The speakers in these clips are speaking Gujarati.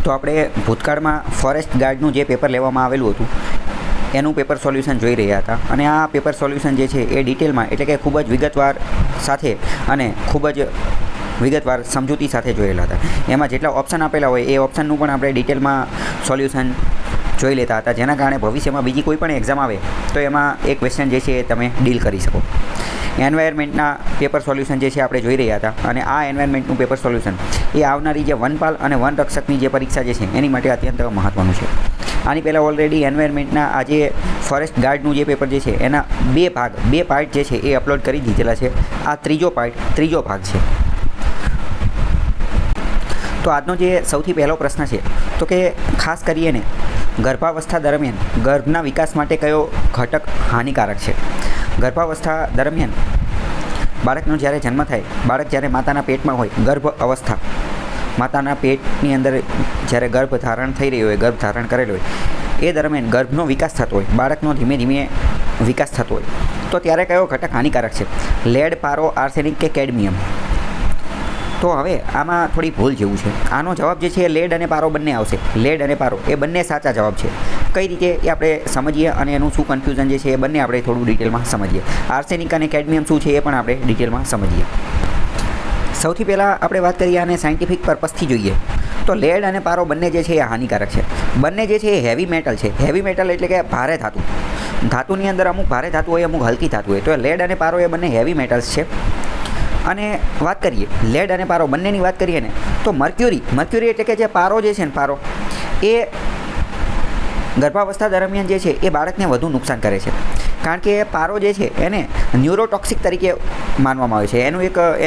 તો આપણે ભૂતકાળમાં ફોરેસ્ટ ગાર્ડનું જે પેપર લેવામાં આવેલું હતું એનું પેપર સોલ્યુશન જોઈ રહ્યા હતા અને આ પેપર સોલ્યુશન જે છે એ ડિટેલમાં એટલે કે ખૂબ જ વિગતવાર સાથે અને ખૂબ જ વિગતવાર સમજૂતી સાથે જોયેલા હતા. એમાં જેટલા ઓપ્શન આપેલા હોય એ ઓપ્શનનું પણ આપણે ડિટેલમાં સોલ્યુશન જોઈ લેતા હતા, જેના કારણે ભવિષ્યમાં બીજી કોઈ પણ એક્ઝામ આવે તો એમાં એ ક્વેશ્ચન જે છે એ તમે ડીલ કરી શકો. એન્વાયરમેન્ટના પેપર સોલ્યુશન જે છે આપણે જોઈ રહ્યા હતા અને આ એન્વાયરમેન્ટનું પેપર સોલ્યુશન એ આવનારી જે વનપાલ અને વનરક્ષકની જે પરીક્ષા જે છે એની માટે અત્યંત મહત્ત્વનું છે. આની પહેલાં ઓલરેડી એન્વાયરમેન્ટના આજે ફોરેસ્ટ ગાર્ડનું જે પેપર જે છે એના બે પાર્ટ જે છે એ અપલોડ કરી દીધેલા છે. આ ત્રીજો ભાગ છે. તો આજનો જે સૌથી પહેલો પ્રશ્ન છે તો કે ખાસ કરીને ગર્ભાવસ્થા દરમિયાન ગર્ભના વિકાસ માટે કયો ઘટક હાનિકારક છે? ગર્ભાવસ્થા દરમિયાન બાળકનો જ્યારે જન્મ થાય, બાળક જ્યારે માતાના પેટમાં હોય, ગર્ભ અવસ્થા, માતાના પેટની અંદર જ્યારે ગર્ભ ધારણ થઈ રહ્યો હોય, ગર્ભ ધારણ કરેલો હોય, એ દરમિયાન ગર્ભનો વિકાસ થતો હોય, બાળકનો ધીમે ધીમે વિકાસ થતો હોય, તો ત્યારે કયો ઘટક હાનિકારક છે? લેડ, પારો, આર્સેનિક કે કેડમિયમ? તો હવે આમાં થોડી ભૂલ જેવું છે. આનો જવાબ જે છે લેડ અને પારો બંને આવશે. લેડ અને પારો એ બંને સાચા જવાબ છે. કઈ રીતે એ આપણે સમજીએ અને એનું શું કન્ફ્યુઝન જે છે એ બંને આપણે થોડું ડિટેલમાં સમજીએ. આર્સેનિક અને કેડમિયમ શું છે એ પણ આપણે ડિટેલમાં સમજીએ. સૌથી પહેલાં આપણે વાત કરીએ અને સાયન્ટિફિક પર્પઝથી જોઈએ તો લેડ અને પારો બંને જે છે એ હાનિકારક છે. બંને જે છે એ હેવી મેટલ છે. હેવી મેટલ એટલે કે ભારે ધાતુ. ધાતુની અંદર અમુક ભારે ધાતુ હોય, અમુક હલકી ધાતુ હોય. તો લેડ અને પારો એ બંને હેવી મેટલ્સ છે. અને વાત કરીએ લેડ અને પારો બંનેની વાત કરીએ ને તો મર્ક્યુરી એટલે કે જે પારો જે છે ને પારો એ ગર્ભાવસ્થા દરમિયાન જે છે એ બાળકને વધુ નુકસાન કરે છે. કારણ કે પારો જે છે એને ન્યુરોટોક્સિક તરીકે માનવામાં આવે છે.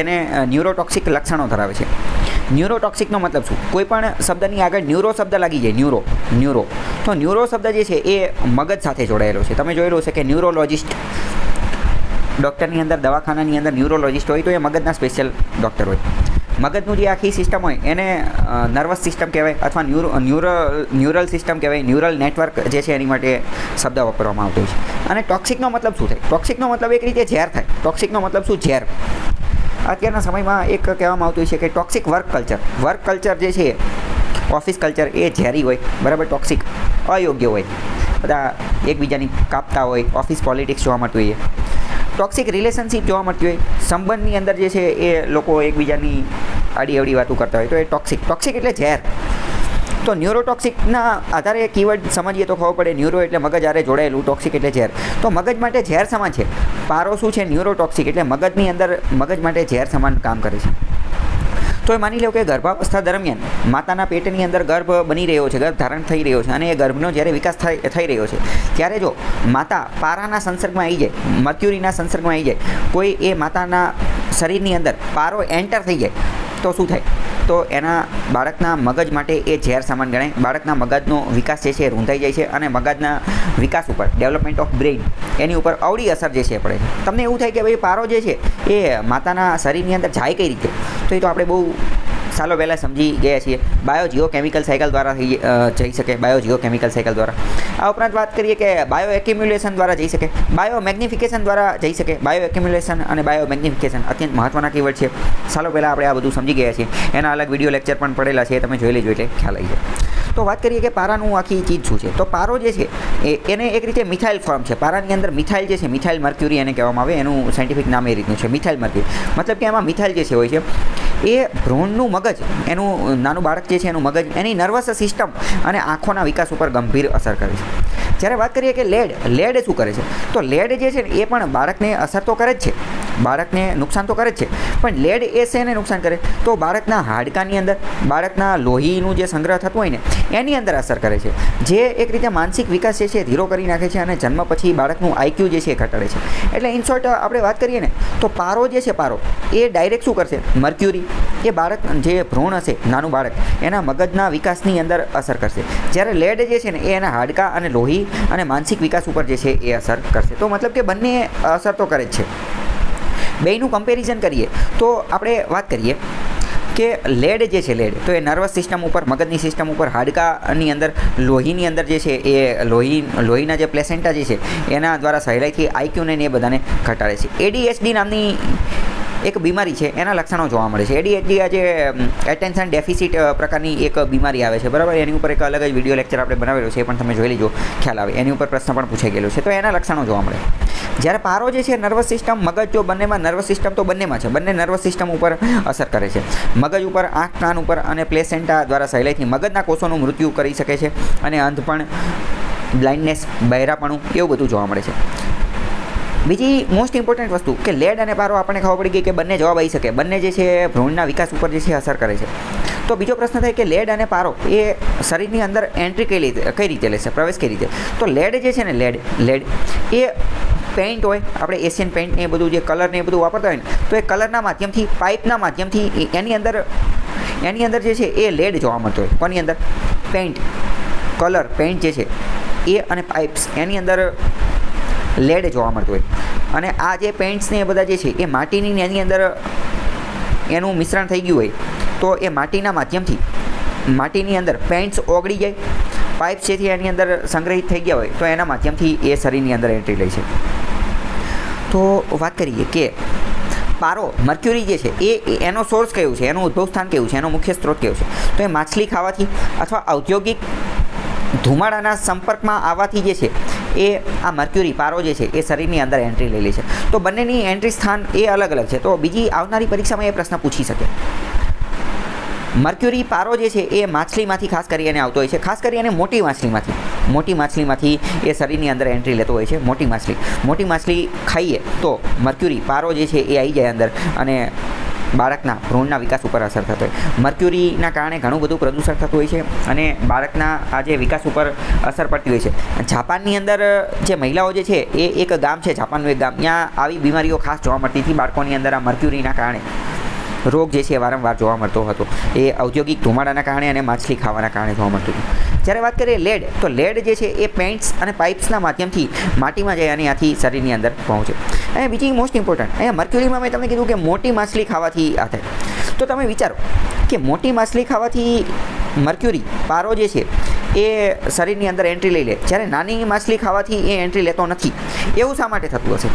એને ન્યુરોટોક્સિક લક્ષણો ધરાવે છે. ન્યુરોટોક્સિકનો મતલબ શું? કોઈ પણ શબ્દની આગળ ન્યુરો શબ્દ લાગી જાય, ન્યુરો તો ન્યુરો શબ્દ જે છે એ મગજ સાથે જોડાયેલો છે. તમે જોયેલું છે કે ન્યુરોલોજિસ્ટ ડૉક્ટરની અંદર, દવાખાનાની અંદર ન્યુરોલોજિસ્ટ હોય તો એ મગજના સ્પેશિયલ ડૉક્ટર હોય. મગજનું જે આખી સિસ્ટમ હોય એને નર્વસ સિસ્ટમ કહેવાય અથવા ન્યુરલ સિસ્ટમ કહેવાય. ન્યુરલ નેટવર્ક જે છે એની માટે શબ્દ વાપરવામાં આવતો હોય છે. અને ટોક્સિકનો મતલબ શું થાય? ટોક્સિકનો મતલબ એક રીતે ઝેર થાય. ટોક્સિકનો મતલબ શું? ઝેર. અત્યારના સમયમાં એક કહેવામાં આવતું છે કે ટોક્સિક વર્ક કલ્ચર જે છે ઓફિસ કલ્ચર એ ઝેરી હોય, બરાબર, ટોક્સિક, અયોગ્ય હોય, બધા એકબીજાની કાપતા હોય, ઓફિસ પોલિટિક્સ જોવા મળતું હોય, ટોક્સિક રિલેશનશિપ જોવા મળતી હોય, સંબંધની અંદર જે છે એ લોકો એકબીજાની આડી વાતો કરતા હોય, તો એ ટોક્સિક એટલે ઝેર. તો ન્યુરોટોક્સિકના આધારે કીવર્ડ સમજીએ તો ખબર પડે. ન્યુરો એટલે મગજ આરે જોડાયેલું, ટોક્સિક એટલે ઝેર. તો મગજ માટે ઝેર સમાન છે. પારો શું છે? ન્યુરોટોક્સિક એટલે મગજની અંદર મગજ માટે ઝેર સમાન કામ કરે છે. તો એ માની લો કે ગર્ભાવસ્થા દરમિયાન માતાના પેટની અંદર ગર્ભ બની રહ્યો છે, ગર્ભ ધારણ થઈ રહ્યો છે અને એ ગર્ભનો જ્યારે વિકાસ થઈ રહ્યો છે ત્યારે જો માતા પારાના સંસર્ગમાં આવી જાય, મર્ક્યુરીના સંસર્ગમાં આવી જાય, કોઈ એ માતાના શરીરની અંદર પારો એન્ટર થઈ જાય તો શું થાય? તો એના બાળકના મગજ માટે એ ઝેર સમાન ગણાય. બાળકના મગજનો વિકાસ જે છે એ રૂંધાઈ જાય છે અને મગજના વિકાસ ઉપર, ડેવલપમેન્ટ ઓફ બ્રેઇન, એની ઉપર અવળી અસર જે છે પડે છે. તમને એવું થાય કે ભાઈ પારો જે છે એ માતાના શરીરની અંદર જાય કઈ રીતે? તો એ તો આપણે બહુ સાલો પહેલાં સમજી ગયા છીએ. બાયોજીઓ કેમિકલ સાયકલ દ્વારા જઈ શકે. બાયોજીઓકેમિકલ સાયકલ દ્વારા. આ ઉપરાંત વાત કરીએ કે બાયો એક્યુમ્યુલેશન દ્વારા જઈ શકે, બાયો મેગ્નિફિકેશન દ્વારા જઈ શકે. બાયો એક્યુમ્યુલેશન અને બાયો મેગ્નિફિકેશન અત્યંત મહત્ત્વના કીવર્ડ છે. સાલો પહેલાં આપણે આ બધું સમજી ગયા છીએ. એના અલગ વિડીયો લેક્ચર પણ પડેલા છે, તમે જોઈ લેજો એટલે ખ્યાલ આવી જાય. તો વાત કરીએ કે પારાનું આખી ચીજ શું છે. તો પારો જે છે એને એક રીતે મિથાઇલ ફોર્મ છે. પારાની અંદર મિથાઇલ જે છે, મિથાઇલ મર્ક્યુરી એને કહેવામાં આવે. એનું સાયન્ટિફિક નામ એ રીતનું છે, મિથાઇલ મર્ક્યુરી. મતલબ કે એમાં મિથાઇલ જે છે હોય છે એ ભ્રૂણનું મગજ, એનું નાનું બાળક જે છે એનું મગજ, એની નર્વસ સિસ્ટમ અને આંખોના વિકાસ ઉપર ગંભીર અસર કરે છે. જ્યારે વાત કરીએ કે લેડ શું કરે છે, તો લેડ જે છે ને એ પણ બાળકને અસર તો કરે જ છે, બાળકને નુકસાન તો કરે જ છે, પણ લેડ એ શેને નુકસાન કરે? તો બાળકના હાડકાની અંદર, બાળકના લોહીનું જે સંગ્રહ થતું હોય ને એની અંદર અસર કરે છે, જે એક રીતે માનસિક વિકાસ જે છે ધીરો કરી નાખે છે અને જન્મ પછી બાળકનું આઈક્યુ જે છે એ ઘટાડે છે. એટલે ઇન શોર્ટ આપણે વાત કરીએ ને તો પારો જે છે, પારો એ ડાયરેક્ટ શું કરશે? મર્ક્યુરી એ બાળક જે ભ્રૂણ હશે, નાનું બાળક, એના મગજના વિકાસની અંદર અસર કરશે. જ્યારે લેડ જે છે ને એ એના હાડકા અને લોહી અને માનસિક વિકાસ ઉપર જે છે એ અસર કરશે. તો મતલબ કે બંને અસર તો કરે જ છે. બેયનું કમ્પેરિઝન કરીએ તો આપણે વાત કરીએ કે લેડ જે છે, લેડ તો એ નર્વસ સિસ્ટમ ઉપર, મગજની સિસ્ટમ ઉપર, હાડકાની અંદર, લોહીની અંદર જે છે એ લોહીના જે પ્લેસેન્ટા જે છે એના દ્વારા સહેલાઈથી આઈક્યુને એ બધાને ઘટાડે છે. ADHD નામની એક બીમારી છે એના લક્ષણો જોવા મળે છે. ADHD આ જે એટેન્શન ડેફિસિટ પ્રકારની એક બીમારી આવે છે, બરાબર. એની ઉપર એક અલગ જ વિડીયો લેક્ચર આપણે બનાવેલો છે, એ પણ તમે જોઈ લેજો, ખ્યાલ આવે. એની ઉપર પ્રશ્ન પણ પૂછાઈ ગયેલો છે. તો એના લક્ષણો જોવા મળે. જ્યારે પારો જે છે નર્વસ સિસ્ટમ, મગજ, જો બંનેમાં નર્વસ સિસ્ટમ તો બંનેમાં છે, બંને નર્વસ સિસ્ટમ ઉપર અસર કરે છે. મગજ ઉપર, આંખ, કાન ઉપર અને પ્લેસેન્ટા દ્વારા સહેલાઈથી મગજના કોષોનું મૃત્યુ કરી શકે છે અને અંધપણ, બ્લાઇન્ડનેસ, બહેરાપણું એવું બધું જોવા મળે છે. બીજી મોસ્ટ ઇમ્પોર્ટન્ટ વસ્તુ કે લેડ અને પારો આપણને ખબર પડી ગઈ કે બંને જવાબ આવી શકે, બંને જે છે ભ્રૂણના વિકાસ ઉપર જે છે અસર કરે છે. તો બીજો પ્રશ્ન થાય કે લેડ અને પારો એ શરીરની અંદર એન્ટ્રી કઈ રીતે લેશે, પ્રવેશ કઈ રીતે? તો લેડ જે છે ને, લેડ એ પેઇન્ટ હોય, આપણે એશિયન પેઇન્ટ ને એ બધું જે કલર ને એ બધું વાપરતા હોય ને, તો એ કલરના માધ્યમથી, પાઇપના માધ્યમથી એની અંદર જે છે એ લેડ જોવા મળતો હોય. કોની અંદર? પેઇન્ટ, કલર, પેઇન્ટ જે છે એ અને પાઇપ્સ, એની અંદર લેડ જોવા મળતું હોય. અને આ જે પેઇન્ટ્સ ને એ બધા જે છે એ માટીની એની અંદર એનું મિશ્રણ થઈ ગયું હોય, તો એ માટીના માધ્યમથી, માટીની અંદર પેઇન્ટ્સ ઓગળી જાય, પાઇપ્સ છે એની અંદર સંગ્રહિત થઈ ગયા હોય, તો એના માધ્યમથી એ શરીરની અંદર એન્ટ્રી લે છે. તો વાત કરીએ કે પારો, મર્ક્યુરી જે છે એ એનો સોર્સ કયું છે, એનું ઉદ્ભવ સ્થાન કયું છે, એનો મુખ્ય સ્ત્રોત કયો છે? તો એ માછલી ખાવાથી અથવા ઔદ્યોગિક ધુમાડાના સંપર્કમાં આવવાથી જે છે એ આ મર્ક્યુરી, પારો જે છે એ શરીરની અંદર એન્ટ્રી લઈ લે છે. તો બંનેની એન્ટ્રી સ્થાન એ અલગ અલગ છે. તો બીજી આવનારી પરીક્ષામાં એ પ્રશ્ન પૂછી શકે. મર્ક્યુરી, પારો જે છે એ માછલીમાંથી ખાસ કરીને આવતો હોય છે, ખાસ કરીને મોટી માછલીમાંથી એ શરીરની અંદર એન્ટ્રી લેતો હોય છે. મોટી માછલી ખાઈએ તો મર્ક્યુરી, પારો જે છે એ આવી જાય અંદર અને બાળકના ભ્રૂણના વિકાસ ઉપર અસર થતો હોય. મર્ક્યુરીના કારણે ઘણું બધું પ્રદૂષણ થતું હોય છે અને બાળકના આ જે વિકાસ ઉપર અસર પડતી હોય છે. જાપાનની અંદર જે મહિલાઓ જે છે એ એક ગામ છે, જાપાનનું એક ગામ, ત્યાં આવી બીમારીઓ ખાસ જોવા મળતી હતી. બાળકોની અંદર આ મર્ક્યુરીના કારણે રોગ જે છે વારંવાર જોવા મળતો હતો. એ ઔદ્યોગિક ધુમાડાના કારણે અને માછલી ખાવાના કારણે જોવા મળતું હતું. જ્યારે વાત કરીએ લેડ, તો લેડ જે છે એ પેઇન્ટ્સ અને પાઇપ્સના માધ્યમથી માટીમાં જાય અને આથી શરીરની અંદર પહોંચે. અને બીજી મોસ્ટ ઇમ્પોર્ટન્ટ, અહીંયા મર્ક્યુરીમાં મેં તમને કીધું કે મોટી માછલી ખાવાથી આ થાય. તો તમે વિચારો કે મોટી માછલી ખાવાથી મર્ક્યુરી, પારો જે છે એ શરીરની અંદર એન્ટ્રી લઈ લે, જ્યારે નાની માછલી ખાવાથી એ એન્ટ્રી લેતો નથી. એવું શા માટે થતું હશે?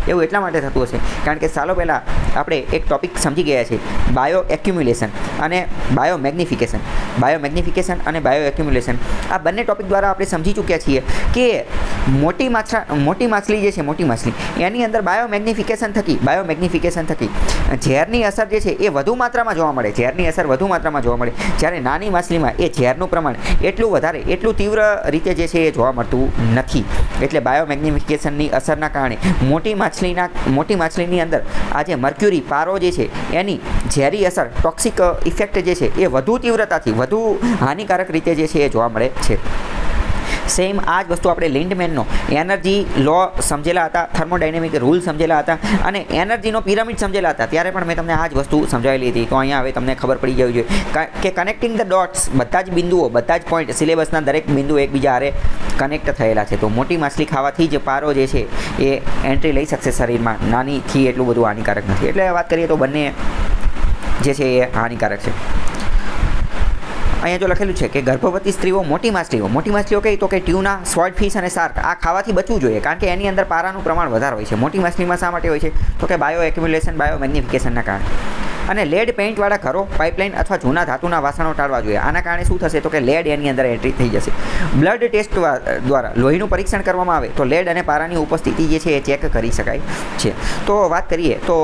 એવું એટલા માટે થતું હશે કારણ કે સાલો પહેલાં આપણે એક ટોપિક સમજી ગયા છે, બાયો એક્યુમ્યુલેશન અને બાયો મેગ્નિફિકેશન અને બાયો એક્યુમ્યુલેશન. આ બંને ટોપિક દ્વારા આપણે સમજી ચૂક્યા છીએ કે મોટી માછલી જે છે, મોટી માછલી એની અંદર બાયો મેગ્નિફિકેશન થકી ઝેરની અસર જે છે એ વધુ માત્રામાં જોવા મળે, જ્યારે નાની માછલીમાં એ ઝેરનું પ્રમાણ એટલું તીવ્ર રીતે જે છે એ જોવા મળતું નથી. એટલે બાયો મેગ્નિફિકેશનની અસરના કારણે મોટી માછલીની અંદર આ જે મર્ક્યુરી, પારો જે છે એની ઝેરી અસર, ટોક્સિક ઇફેક્ટ જે છે એ વધુ તીવ્રતાથી, વધુ હાનિકારક રીતે જે છે એ જોવા મળે છે. સેમ આ જ વસ્તુ આપણે લિન્ડમેનનો એનર્જી લો સમજેલા હતા, થર્મોડાયનેમિક રૂલ સમજેલા હતા અને એનર્જીનો પિરામિડ સમજેલા હતા. ત્યારે પણ મેં તમને આ જ વસ્તુ સમજાવેલી હતી. તો અહીંયા હવે તમને ખબર પડી જવી જોઈએ કે કનેક્ટિંગ ધ ડોટ્સ, બધા જ બિંદુઓ, બધા જ પોઈન્ટ, સિલેબસના દરેક બિંદુ એકબીજા હારે કનેક્ટ થયેલા છે. તો મોટી માછલી ખાવાથી જ પારો જે છે એ એન્ટ્રી લઈ શકશે શરીરમાં, નાનીથી એટલું બધું હાનિકારક નથી. એટલે વાત કરીએ તો બંને જે છે એ હાનિકારક છે. અહીંયા જો લખેલું છે કે ગર્ભવતી સ્ત્રીઓ મોટી માછલીઓ કઈ તો કે ટ્યુના, સ્વર્ડફિશ અને શાર્ક આ ખાવાથી બચવું જોઈએ કારણ કે એની અંદર પારાનું પ્રમાણ વધારે હોય છે. મોટી માછલીમાં શા માટે હોય છે તો કે બાયો એક્યુમ્યુલેશન, બાયો મેગ્નિફિકેશનના કારણે. અને લેડ પેઇન્ટવાળા ઘરો, પાઇપલાઇન અથવા જૂના ધાતુના વાસણો ટાળવા જોઈએ. આના કારણે શું થશે તો કે લેડ એની અંદર એન્ટ્રી થઈ જશે. બ્લડ ટેસ્ટ દ્વારા લોહીનું પરીક્ષણ કરવામાં આવે તો લેડ અને પારાની ઉપસ્થિતિ જે છે એ ચેક કરી શકાય છે. તો વાત કરીએ તો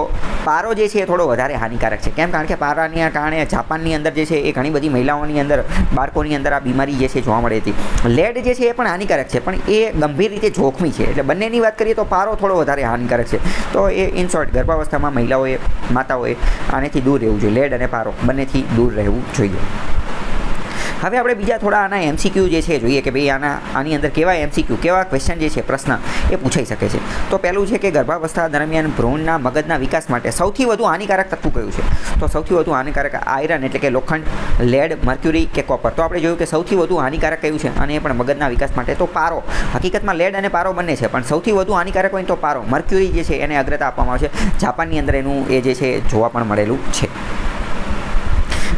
પારો જે છે એ થોડો વધારે હાનિકારક છે. કેમ? કારણ કે પારાના કારણે જાપાનની અંદર જે છે એ ઘણી બધી મહિલાઓની અંદર, બાળકોની અંદર આ બીમારી જે છે જોવા મળે હતી. લેડ જે છે એ પણ હાનિકારક છે, પણ એ ગંભીર રીતે જોખમી છે. એટલે બંનેની વાત કરીએ તો પારો થોડો વધારે હાનિકારક છે. તો એ ઇન શોર્ટ, ગર્ભાવસ્થામાં મહિલાઓએ, માતાઓએ આનેથી દૂર રહેવું જોઈએ. લેડ અને પારો બંનેથી દૂર રહેવું જોઈએ. હવે આપણે બીજા થોડા આના MCQ જે છે જોઈએ કે ભાઈ આની અંદર કેવા MCQ, કેવા ક્વેશ્ચન જે છે, પ્રશ્ન એ પૂછાઈ શકે છે. તો પહેલું છે કે ગર્ભાવસ્થા દરમિયાન ભ્રૂણના મગજના વિકાસ માટે સૌથી વધુ હાનિકારક તત્વ કયું છે? તો સૌથી વધુ હાનિકારક આયરન એટલે કે લોખંડ, લેડ, મર્ક્યુરી કે કોપર. તો આપણે જોયું કે સૌથી વધુ હાનિકારક કયું છે અને એ પણ મગજના વિકાસ માટે તો પારો. હકીકતમાં લેડ અને પારો બંને છે, પણ સૌથી વધુ હાનિકારક હોય તો પારો, મર્ક્યુરી જે છે એને અગ્રતા આપવામાં આવે છે. જાપાનની અંદર એનું એ જે છે જોવા પણ મળેલું છે.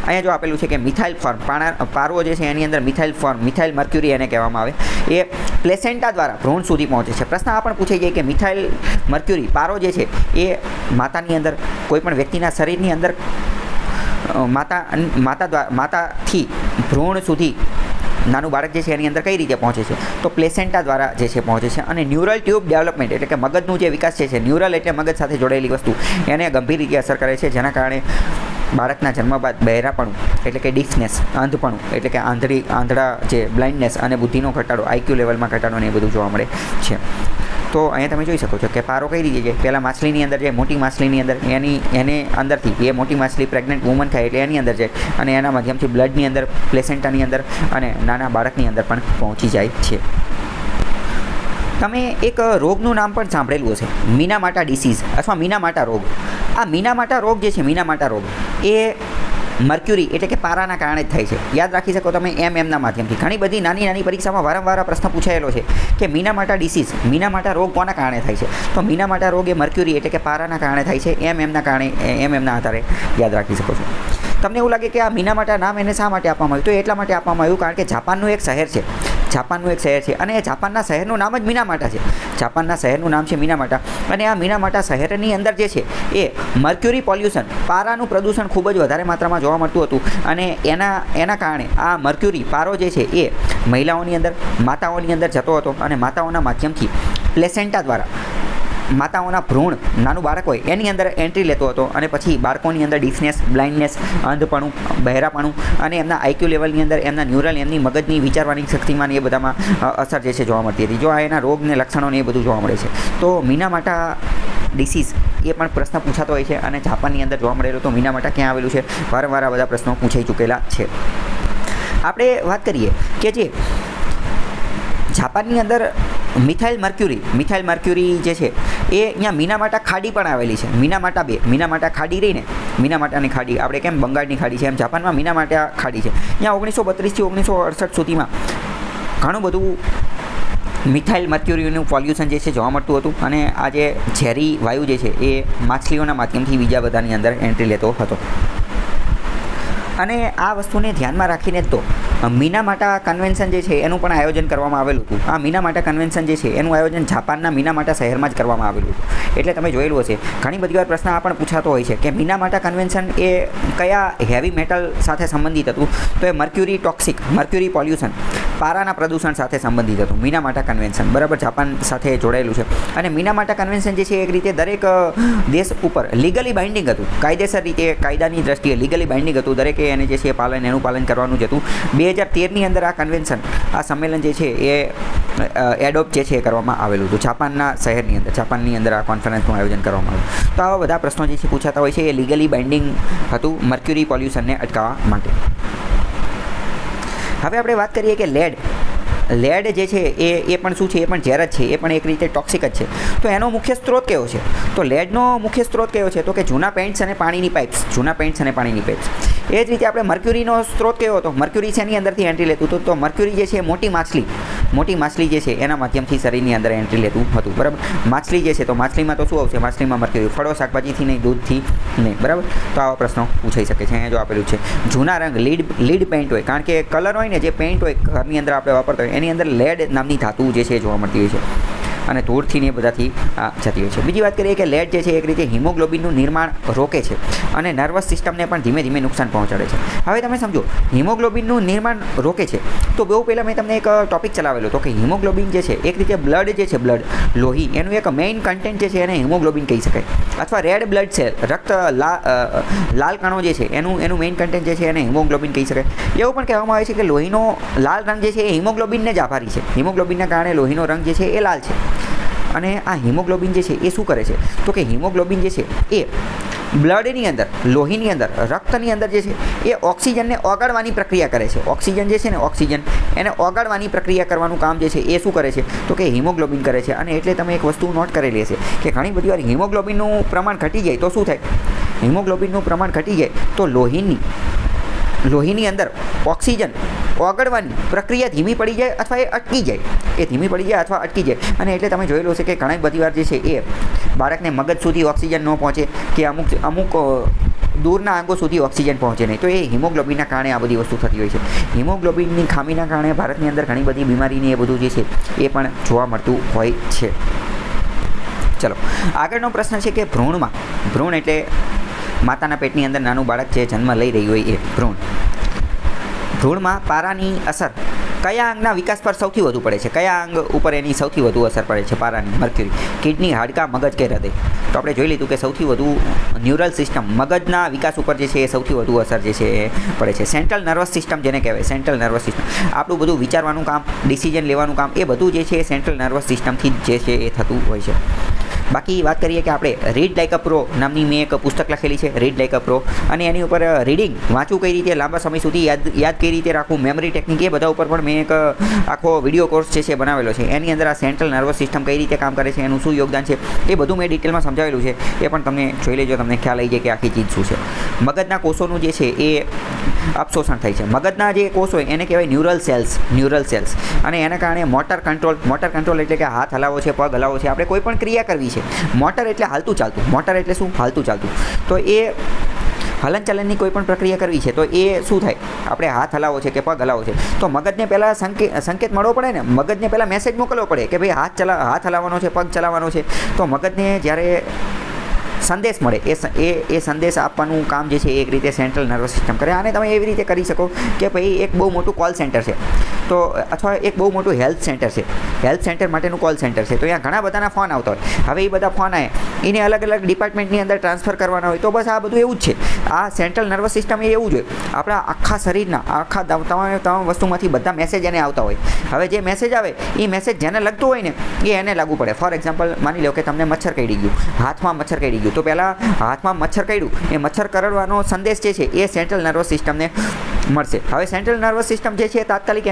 અહીંયા જો આપેલું છે કે મિથાઇલ ફોર્મ, પારો જે છે એની અંદર મિથાઇલ ફોર્મ, મિથાઇલ મર્ક્યુરી એને કહેવામાં આવે, એ પ્લેસેન્ટા દ્વારા ભ્રૂણ સુધી પહોંચે છે. પ્રશ્ન આ પણ પૂછાઈ જાય કે મિથાઇલ મર્ક્યુરી પારો જે છે એ માતાની અંદર, કોઈ પણ વ્યક્તિના શરીરની અંદર માતાથી ભ્રૂણ સુધી નાનું બાળક જે છે એની અંદર કઈ રીતે પહોંચે છે? તો પ્લેસેન્ટા દ્વારા જે છે પહોંચે છે. અને ન્યુરલ ટ્યુબ ડેવલપમેન્ટ એટલે કે મગજનું જે વિકાસ છે, ન્યુરલ એટલે મગજ સાથે જોડાયેલી વસ્તુ, એને ગંભીર રીતે અસર કરે છે, જેના કારણે બાળકના જન્મ બાદ બહેરાપણું એટલે કે ડીફનેસ, અંધપણું એટલે કે આંધળા જે બ્લાઇન્ડનેસ અને બુદ્ધિનો ઘટાડો, આઈક્યુ લેવલમાં ઘટાડો ને એ બધું જોવા મળે છે. તો અહીંયા તમે જોઈ શકો છો કે પારો કઈ રીતે જાય, પહેલાં માછલીની અંદર જાય, મોટી માછલીની અંદર, એને અંદરથી એ મોટી માછલી પ્રેગ્નન્ટ વુમન ખાય એટલે એની અંદર જાય અને એના માધ્યમથી બ્લડની અંદર, પ્લેસેન્ટાની અંદર અને નાના બાળકની અંદર પણ પહોંચી જાય છે. તમે એક રોગનું નામ પણ સાંભળેલું હશે, મિનામાટા ડિસીઝ અથવા મિનામાટા રોગ. આ મિનામાટા રોગ જે છે, મિનામાટા રોગ એ મર્ક્યુરી એટલે કે પારાના કારણે જ થાય છે. યાદ રાખી શકો તમે એમના માધ્યમથી. ઘણી બધી નાની પરીક્ષામાં વારંવાર આ પ્રશ્ન પૂછાયેલો છે કે મિનામાટા ડિસીઝ, મિનામાટા રોગ કોના કારણે થાય છે? તો મિનામાટા રોગ એ મર્ક્યુરી એટલે કે પારાના કારણે થાય છે. એમના કારણે, એમના આધારે યાદ રાખી શકો છો. તમને એવું લાગે કે આ મિનામાટા નામ એને શા માટે આપવામાં આવ્યું? તો એટલા માટે આપવામાં આવ્યું કારણ કે જાપાનનું એક શહેર છે, અને એ જાપાનના શહેરનું નામ જ મિનામાટા છે. જાપાનના શહેરનું નામ છે મિનામાટા, અને આ મિનામાટા શહેરની અંદર જે છે એ મર્ક્યુરી પોલ્યુશન, પારાનું પ્રદૂષણ ખૂબ જ વધારે માત્રામાં જોવા મળતું હતું. અને એના કારણે આ મર્ક્યુરી પારો જે છે એ મહિલાઓની અંદર, માતાઓની અંદર જતો હતો અને માતાઓના માધ્યમથી પ્લેસેન્ટા દ્વારા માતાઓના ભ્રૂણ, નાનું બાળક હોય એની અંદર એન્ટ્રી લેતો હતો અને પછી બાળકોની અંદર ડીફનેસ, બ્લાઇન્ડનેસ, અંધપણું, બહેરાપણું અને એમના આઈક્યુ લેવલની અંદર, એમના ન્યુરલ, એમની મગજની વિચારવાની શક્તિમાં એ બધામાં અસર જે છે જોવા મળતી હતી. જો આ એના રોગને લક્ષણોને એ બધું જોવા મળે છે. તો મિનામાટા ડિસીઝ એ પણ પ્રશ્ન પૂછાતો હોય છે અને જાપાનની અંદર જોવા મળેલો. તો મિનામાટા ક્યાં આવેલું છે? વારંવાર આ બધા પ્રશ્નો પૂછાઈ ચૂકેલા છે. આપણે વાત કરીએ કે જે જાપાનની અંદર મિથાઇલ મર્ક્યુરી જે છે એ અહીંયા મીનામાટા ખાડી પણ આવેલી છે. મીનામાટા ખાડી રહીને, મીનામાટાની ખાડી આપણે કેમ બંગાળની ખાડી છે, એમ જાપાનમાં મીનામાટા ખાડી છે. અહીંયા 1932 થી 1968 સુધીમાં ઘણું બધું મિથાઇલ મર્ક્યુરીનું પોલ્યુશન જે છે જોવા મળતું હતું અને આ જે ઝેરી વાયુ જે છે એ માછલીઓના માધ્યમથી બીજા બધાની અંદર એન્ટ્રી લેતો હતો. અને આ વસ્તુને ધ્યાનમાં રાખીને તો મિનામાટા કન્વેન્શન જે છે એનું પણ આયોજન કરવામાં આવેલું હતું. આ મિનામાટા કન્વેન્શન જે છે એનું આયોજન જાપાનના મિનામાટા શહેરમાં જ કરવામાં આવેલું હતું. એટલે તમે જોયેલું હશે, ઘણી બધી વાર પ્રશ્ન આ પણ પૂછાતો હોય છે કે મિનામાટા કન્વેન્શન એ કયા હેવી મેટલ સાથે સંબંધિત હતું? તો એ મર્ક્યુરી પોલ્યુશન, પારાના પ્રદૂષણ સાથે સંબંધિત હતું મિનામાટા કન્વેન્શન. બરાબર, જાપાન સાથે જોડાયેલું છે. અને મિનામાટા કન્વેન્શન જે છે એક રીતે દરેક દેશ ઉપર લીગલી બાઇન્ડિંગ હતું, કાયદેસર રીતે, કાયદાની દ્રષ્ટિએ લીગલી બાઇન્ડિંગ હતું. દરેકે એને જે છે એનું પાલન કરવાનું જ હતું. 2013ની અંદર આ કન્વેન્શન, આ સંમેલન જે છે એ એડોપ્ટ જે છે એ કરવામાં આવેલું હતું જાપાનના શહેરની અંદર. જાપાનની અંદર આ કોન્ફરન્સનું આયોજન કરવામાં આવ્યું. તો આવા બધા પ્રશ્નો જે છે પૂછાતા હોય છે. એ લીગલી બાઇન્ડિંગ હતું મર્ક્યુરી પોલ્યુશનને અટકાવવા માટે. હવે આપણે વાત કરીએ કે લેડ જે છે એ પણ શું છે? એ પણ ઝેર જ છે, એ પણ એક રીતે ટોક્સિક જ છે. તો એનો મુખ્ય સ્ત્રોત કયો છે? તો લેડનો મુખ્ય સ્ત્રોત કયો છે? તો કે જૂના પેઇન્ટ્સ અને પાણીની પાઇપ્સ. એ જ રીતે આપણે મર્ક્યુરીનો સ્ત્રોત કયો હતો? મર્ક્યુરી છે એની અંદરથી એન્ટ્રી લેતું હતું. તો મર્ક્યુરી જે છે મોટી માછલી જે છે એના માધ્યમથી શરીરની અંદર એન્ટ્રી લેતું હતું. બરાબર, માછલી જે છે તો માછલીમાં તો શું આવશે? માછલીમાં મર્ક્યુરી, ફળો શાકભાજીથી નહીં, દૂધથી નહીં. બરાબર, તો આવા પ્રશ્નો પૂછાઈ શકે છે. અહીંયા જો આપેલું છે જૂના રંગ, લીડ પેઇન્ટ હોય, કારણ કે કલર હોય ને, જે પેઇન્ટ હોય ઘરની અંદર આપણે વાપરતા હોય એની અંદર લેડ નામની ધાતુ જે છે જોવા મળતી હોય છે અને ધૂળથી ને એ બધાથી જતી હોય છે. બીજી વાત કરીએ કે લેડ જે છે એક રીતે હિમોગ્લોબિનનું નિર્માણ રોકે છે અને નર્વસ સિસ્ટમને પણ ધીમે ધીમે નુકસાન પહોંચાડે છે. હવે તમે સમજો, હિમોગ્લોબિનનું નિર્માણ રોકે છે તો બહુ પહેલાં મેં તમને એક ટોપિક ચલાવેલો હતો કે હિમોગ્લોબિન જે છે એક રીતે બ્લડ જે છે, લોહી, એનું એક મેઇન કન્ટેન્ટ જે છે એને હિમોગ્લોબિન કહી શકાય. અથવા રેડ બ્લડ સેલ, રક્ત લાલ કણો જે છે એનું મેઇન કન્ટેન્ટ જે છે એને હિમોગ્લોબિન કહી શકાય. એવું પણ કહેવામાં આવે છે કે લોહીનો લાલ રંગ જે છે એ હિમોગ્લોબિનને જ આભારી છે. હિમોગ્લોબિનના કારણે લોહીનો રંગ જે છે એ લાલ છે. અને આ હિમોગ્લોબિન જે છે એ શું કરે છે? તો કે હિમોગ્લોબિન જે છે એ બ્લડની અંદર, લોહીની અંદર, રક્તની અંદર જે છે એ ઓક્સિજનને ઓગાળવાની પ્રક્રિયા કરે છે. ઓક્સિજન જે છે ને, ઓક્સિજન એને ઓગાળવાની પ્રક્રિયા કરવાનું કામ જે છે એ શું કરે છે? તો કે હિમોગ્લોબિન કરે છે. અને એટલે તમે એક વસ્તુ નોટ કરેલી હશે કે ઘણી બધી વાર હિમોગ્લોબિનનું પ્રમાણ ઘટી જાય તો શું થાય? હિમોગ્લોબિનનું પ્રમાણ ઘટી જાય તો લોહીની અંદર ઓક્સિજન ઓગળવાની પ્રક્રિયા ધીમી પડી જાય અથવા એ અટકી જાય. એ ધીમી પડી જાય અથવા અટકી જાય. અને એટલે તમે જોયેલું હશે કે ઘણી બધી વાર જે છે એ બાળકને મગજ સુધી ઓક્સિજન ન પહોંચે કે અમુક દૂરના અંગો સુધી ઓક્સિજન પહોંચે નહીં. તો એ હિમોગ્લોબિનના કારણે આ બધી વસ્તુ થતી હોય છે. હિમોગ્લોબિનની ખામીના કારણે ભારતની અંદર ઘણી બધી બીમારીની એ બધું જે છે એ પણ જોવા મળતું હોય છે. ચલો આગળનો પ્રશ્ન છે કે ભ્રૂણ એટલે માતાના પેટની અંદર નાનું બાળક જે જન્મ લઈ રહ્યું હોય એ ભ્રૂણમાં પારાની અસર કયા અંગના વિકાસ પર સૌથી વધુ પડે છે? કયા અંગ ઉપર એની સૌથી વધુ અસર પડે છે પારાની? મર્ક્યુરી, કિડની, હાડકાં, મગજ કે હૃદય? તો આપણે જોઈ લીધું કે સૌથી વધુ ન્યુરલ સિસ્ટમ, મગજના વિકાસ ઉપર જે છે એ સૌથી વધુ અસર જે છે એ પડે છે. સેન્ટ્રલ નર્વસ સિસ્ટમ જેને કહેવાય, સેન્ટ્રલ નર્વસ સિસ્ટમ, આપણું બધું વિચારવાનું કામ, ડિસિઝન લેવાનું કામ એ બધું જે છે એ સેન્ટ્રલ નર્વસ સિસ્ટમથી જ જે છે એ થતું હોય છે. બાકી વાત કરીએ કે આપણે રીડ લાઇક અ પ્રો નામની મેં એક પુસ્તક લખેલી છે, રીડ લાઇક અ પ્રો, અને એની ઉપર રીડિંગ વાંચવું કઈ રીતે, લાંબા સમય સુધી યાદ કઈ રીતે રાખવું, મેમરી ટેકનિક, એ બધા ઉપર પણ મેં એક આખો વિડીયો કોર્સ જે છે બનાવેલો છે. એની અંદર આ સેન્ટ્રલ નર્વસ સિસ્ટમ કઈ રીતે કામ કરે છે, એનું શું યોગદાન છે, એ બધું મેં ડિટેલમાં સમજાવેલું છે. એ પણ તમે જોઈ લેજો, તમને ખ્યાલ આવી જાય કે આખી ચીજ શું છે. મગજના કોષોનું જે છે એ અપશોષણ થાય છે. મગજના જે કોષ હોય એને કહેવાય ન્યુરલ સેલ્સ, અને એના કારણે મોટર કંટ્રોલ એટલે કે હાથ હલાવો છે, પગ હલાવો છે, આપણે કોઈ પણ ક્રિયા કરવી છે. મોટર એટલે હાલતું ચાલતું, મોટર એટલે શું? હાલતું ચાલતું. તો એ હલનચલનની કોઈ પણ પ્રક્રિયા કરવી છે તો એ શું થાય? આપણે હાથ હલાવો છે કે પગ હલાવો છે તો મગજને પહેલાં સંકેત મળવો પડે ને, મગજને પહેલાં મેસેજ મોકલવો પડે કે ભાઈ હાથ હલાવવાનો છે, પગ ચલાવવાનો છે. તો મગજને જ્યારે સંદેશ મળે એ સંદેશ આપવાનું કામ જે છે એ એક રીતે સેન્ટ્રલ નર્વસ સિસ્ટમ કરે. આને તમે એવી રીતે કરી શકો કે ભાઈ એક બહુ મોટું કોલ સેન્ટર છે તો અથવા એક બહુ મોટું હેલ્થ સેન્ટર માટેનું કોલ સેન્ટર છે. તો અહીંયા ઘણા બધાના ફોન આવતા હોય. હવે એ બધા ફોન આવે એને અલગ અલગ ડિપાર્ટમેન્ટની અંદર ટ્રાન્સફર કરવાના હોય. તો બસ આ બધું એવું જ છે. આ સેન્ટ્રલ નર્વસ સિસ્ટમ એ એવું જ હોય. આપણા આખા શરીરના આખા તમામ વસ્તુમાંથી બધા મેસેજ એને આવતા હોય. હવે જે મેસેજ આવે એ મેસેજ જેને લગતું હોય ને એ એને લાગુ પડે. ફોર એક્ઝામ્પલ માની લો કે તમને મચ્છર કરડી ગયું, હાથમાં મચ્છર કરડી ગયું, તો પહેલાં હાથમાં મચ્છર કરડ્યું એ મચ્છર કરડવાનો સંદેશ જે છે એ સેન્ટ્રલ નર્વસ સિસ્ટમને મળશે. હવે સેન્ટ્રલ નર્વસ સિસ્ટમ જે છે તાત્કાલિક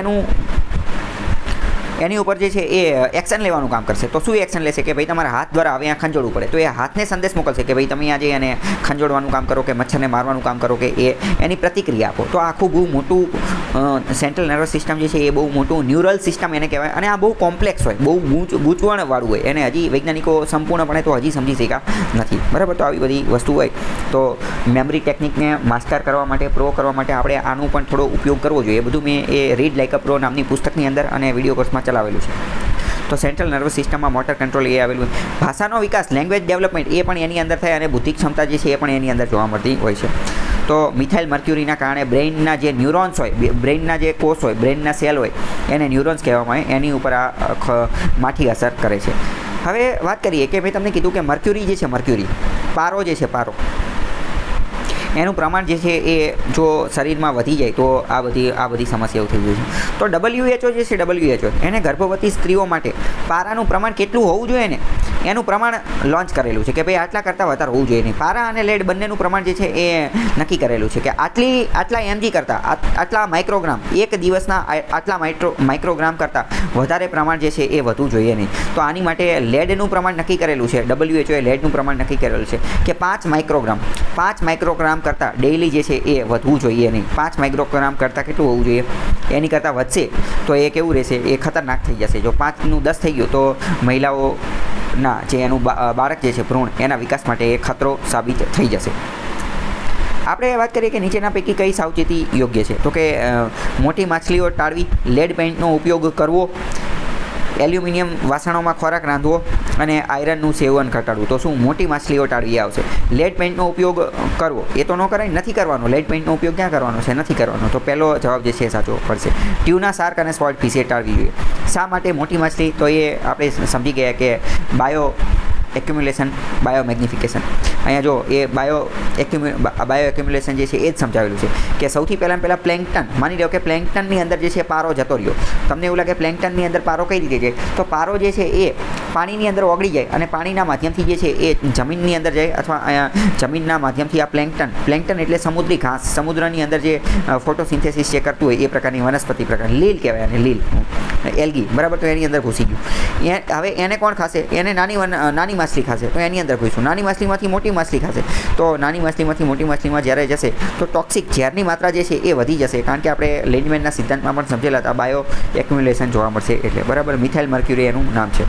એની ઉપર જે છે એ એક્શન લેવાનું કામ કરશે. તો શું એક્શન લેશે કે ભાઈ તમારા હાથ દ્વારા હવે અહીંયા ખંજોડવું પડે. તો એ હાથને સંદેશ મોકલશે કે ભાઈ તમે આજે એને ખંજોડવાનું કામ કરો કે મચ્છરને મારવાનું કામ કરો કે એની પ્રતિક્રિયા આપો. તો આખું બહુ મોટું સેન્ટ્રલ નર્વસ સિસ્ટમ જે છે એ બહુ મોટું ન્યુરલ સિસ્ટમ એને કહેવાય. અને આ બહુ કોમ્પ્લેક્સ હોય, બહુ ગૂંચવણવાળું હોય. એને હજી વૈજ્ઞાનિકો સંપૂર્ણપણે તો હજી સમજી શક્યા નથી. બરાબર. તો આવી બધી વસ્તુ હોય તો મેમરી ટેકનિકને માસ્ટર કરવા માટે, પ્રો કરવા માટે આપણે આનું પણ થોડો ઉપયોગ કરવો જોઈએ. એ બધું મેં A read like a pro નામની પુસ્તકની અંદર અને વિડીયો કોર્સમાં ચલાવેલું છે. તો સેન્ટ્રલ નર્વસ સિસ્ટમમાં મોટર કંટ્રોલ એ આવેલું. ભાષાનો વિકાસ, લેંગ્વેજ ડેવલપમેન્ટ એ પણ એની અંદર થાય અને બુદ્ધિક ક્ષમતા જે છે એ પણ એની અંદર જોવા મળતી હોય છે. તો મિથાઇલ મર્ક્યુરીના કારણે બ્રેઇનના જે ન્યુરોન્સ હોય, બ્રેઇનના જે કોષ હોય, બ્રેઇનના સેલ હોય એને ન્યુરોન્સ કહેવામાં આવે. એની ઉપર આ માઠી અસર કરે છે. હવે વાત કરીએ કે મેં તમને કીધું કે મર્ક્યુરી જે છે, મર્ક્યુરી પારો જે છે, પારો એનું પ્રમાણ જે છે એ જો શરીરમાં વધી જાય તો આ બધી સમસ્યાઓ થઈ જાય છે. તો WHO જે છે, WHO એને ગર્ભવતી સ્ત્રીઓ માટે પારાનું પ્રમાણ કેટલું હોવું જોઈએ ને એનું પ્રમાણ લોન્ચ કરેલું છે કે ભાઈ આટલા કરતાં વધારે હોવું જોઈએ નહીં. પારા અને લેડ બંનેનું પ્રમાણ જે છે એ નક્કી કરેલું છે કે આટલા mg કરતાં, આટલા માઇક્રોગ્રામ, એક દિવસના આટલા માઇક્રોગ્રામ કરતાં વધારે પ્રમાણ જે છે એ વધવું જોઈએ નહીં. તો આની માટે લેડનું પ્રમાણ નક્કી કરેલું છે. WHO એ લેડનું પ્રમાણ નક્કી કરેલું છે કે 5 માઇક્રોગ્રામ કરતાં ડેઇલી જે છે એ વધવું જોઈએ નહીં. 5 માઇક્રોગ્રામ કરતાં કેટલું હોવું જોઈએ? એની કરતાં વધશે તો એ કેવું રહેશે? એ ખતરનાક થઈ જશે. જો 5 નું 10 થઈ ગયું તો મહિલાઓના જે એનું બાળક જે છે ભ્રૂણ એના વિકાસ માટે એ ખતરો સાબિત થઈ જશે. આપણે વાત કરીએ કે નીચેના પૈકી કઈ સાવચેતી યોગ્ય છે? તો કે મોટી માછલીઓ ટાળવી, લેડ પેઇન્ટનો ઉપયોગ કરવો, એલ્યુમિનિયમ વાસણોમાં ખોરાક રાંધવો અને આયરનનું સેવન ઘટાડવું. તો શું મોટી માછલીઓ ટાળવી આવશે? લેડ પેઇન્ટનો ઉપયોગ કરવો એ તો ન કરાય, નથી કરવાનો. લેડ પેઇન્ટનો ઉપયોગ ક્યાં કરવાનો છે? નથી કરવાનો. તો પહેલો જવાબ જે છે એ સાચો પડશે. ટ્યુના, શાર્ક અને સ્પોટ ફિશ એ ટાળવી જોઈએ. શા માટે મોટી માછલી? તો એ આપણે સમજી ગયા કે બાયો એક્યુમ્યુલેશન, બાયો મેગ્નિફિકેશન. અહીંયા જો એ બાયો એક્યુમ્યુલેશન જે છે એ જ સમજાવેલું છે કે સૌથી પહેલાં પ્લેન્કટન, માની લો કે પ્લેન્કટનની અંદર જે છે પારો જતો રહ્યો. તમને એવું લાગે પ્લેન્કટનની અંદર પારો કઈ રીતે જાય? તો પારો જે છે એ પાણીની અંદર ઓગળી જાય અને પાણીના માધ્યમથી જે છે એ જમીનની અંદર જાય અથવા અહીંયા જમીનના માધ્યમથી આ પ્લેન્કટન એટલે સમુદ્રી ઘાસ, સમુદ્રની અંદર જે ફોટોસિન્થેસિસ જે કરતું હોય એ પ્રકારની વનસ્પતિ પ્રકાર, લીલ કહેવાય અને લીલ, એલ્ગી. બરાબર. તો એની અંદર ઘૂસી ગયું. હવે એને કોણ ખાશે? એને નાની માછલી ખાશે. તો એની અંદર ઘૂસ્યું. નાની માછલીમાંથી મોટી માછલી ખાશે. તો નાની માછલીમાંથી મોટી માછલીમાં જ્યારે જશે તો ટોક્સિક ઝેરની માત્રા જે છે એ વધી જશે. કારણ કે આપણે લેન્ડમેનના સિદ્ધાંતમાં પણ સમજેલા હતા બાયો એક્યુમ્યુલેશન જોવા મળશે એટલે. બરાબર. મિથાઇલ મર્ક્યુરી એનું નામ છે.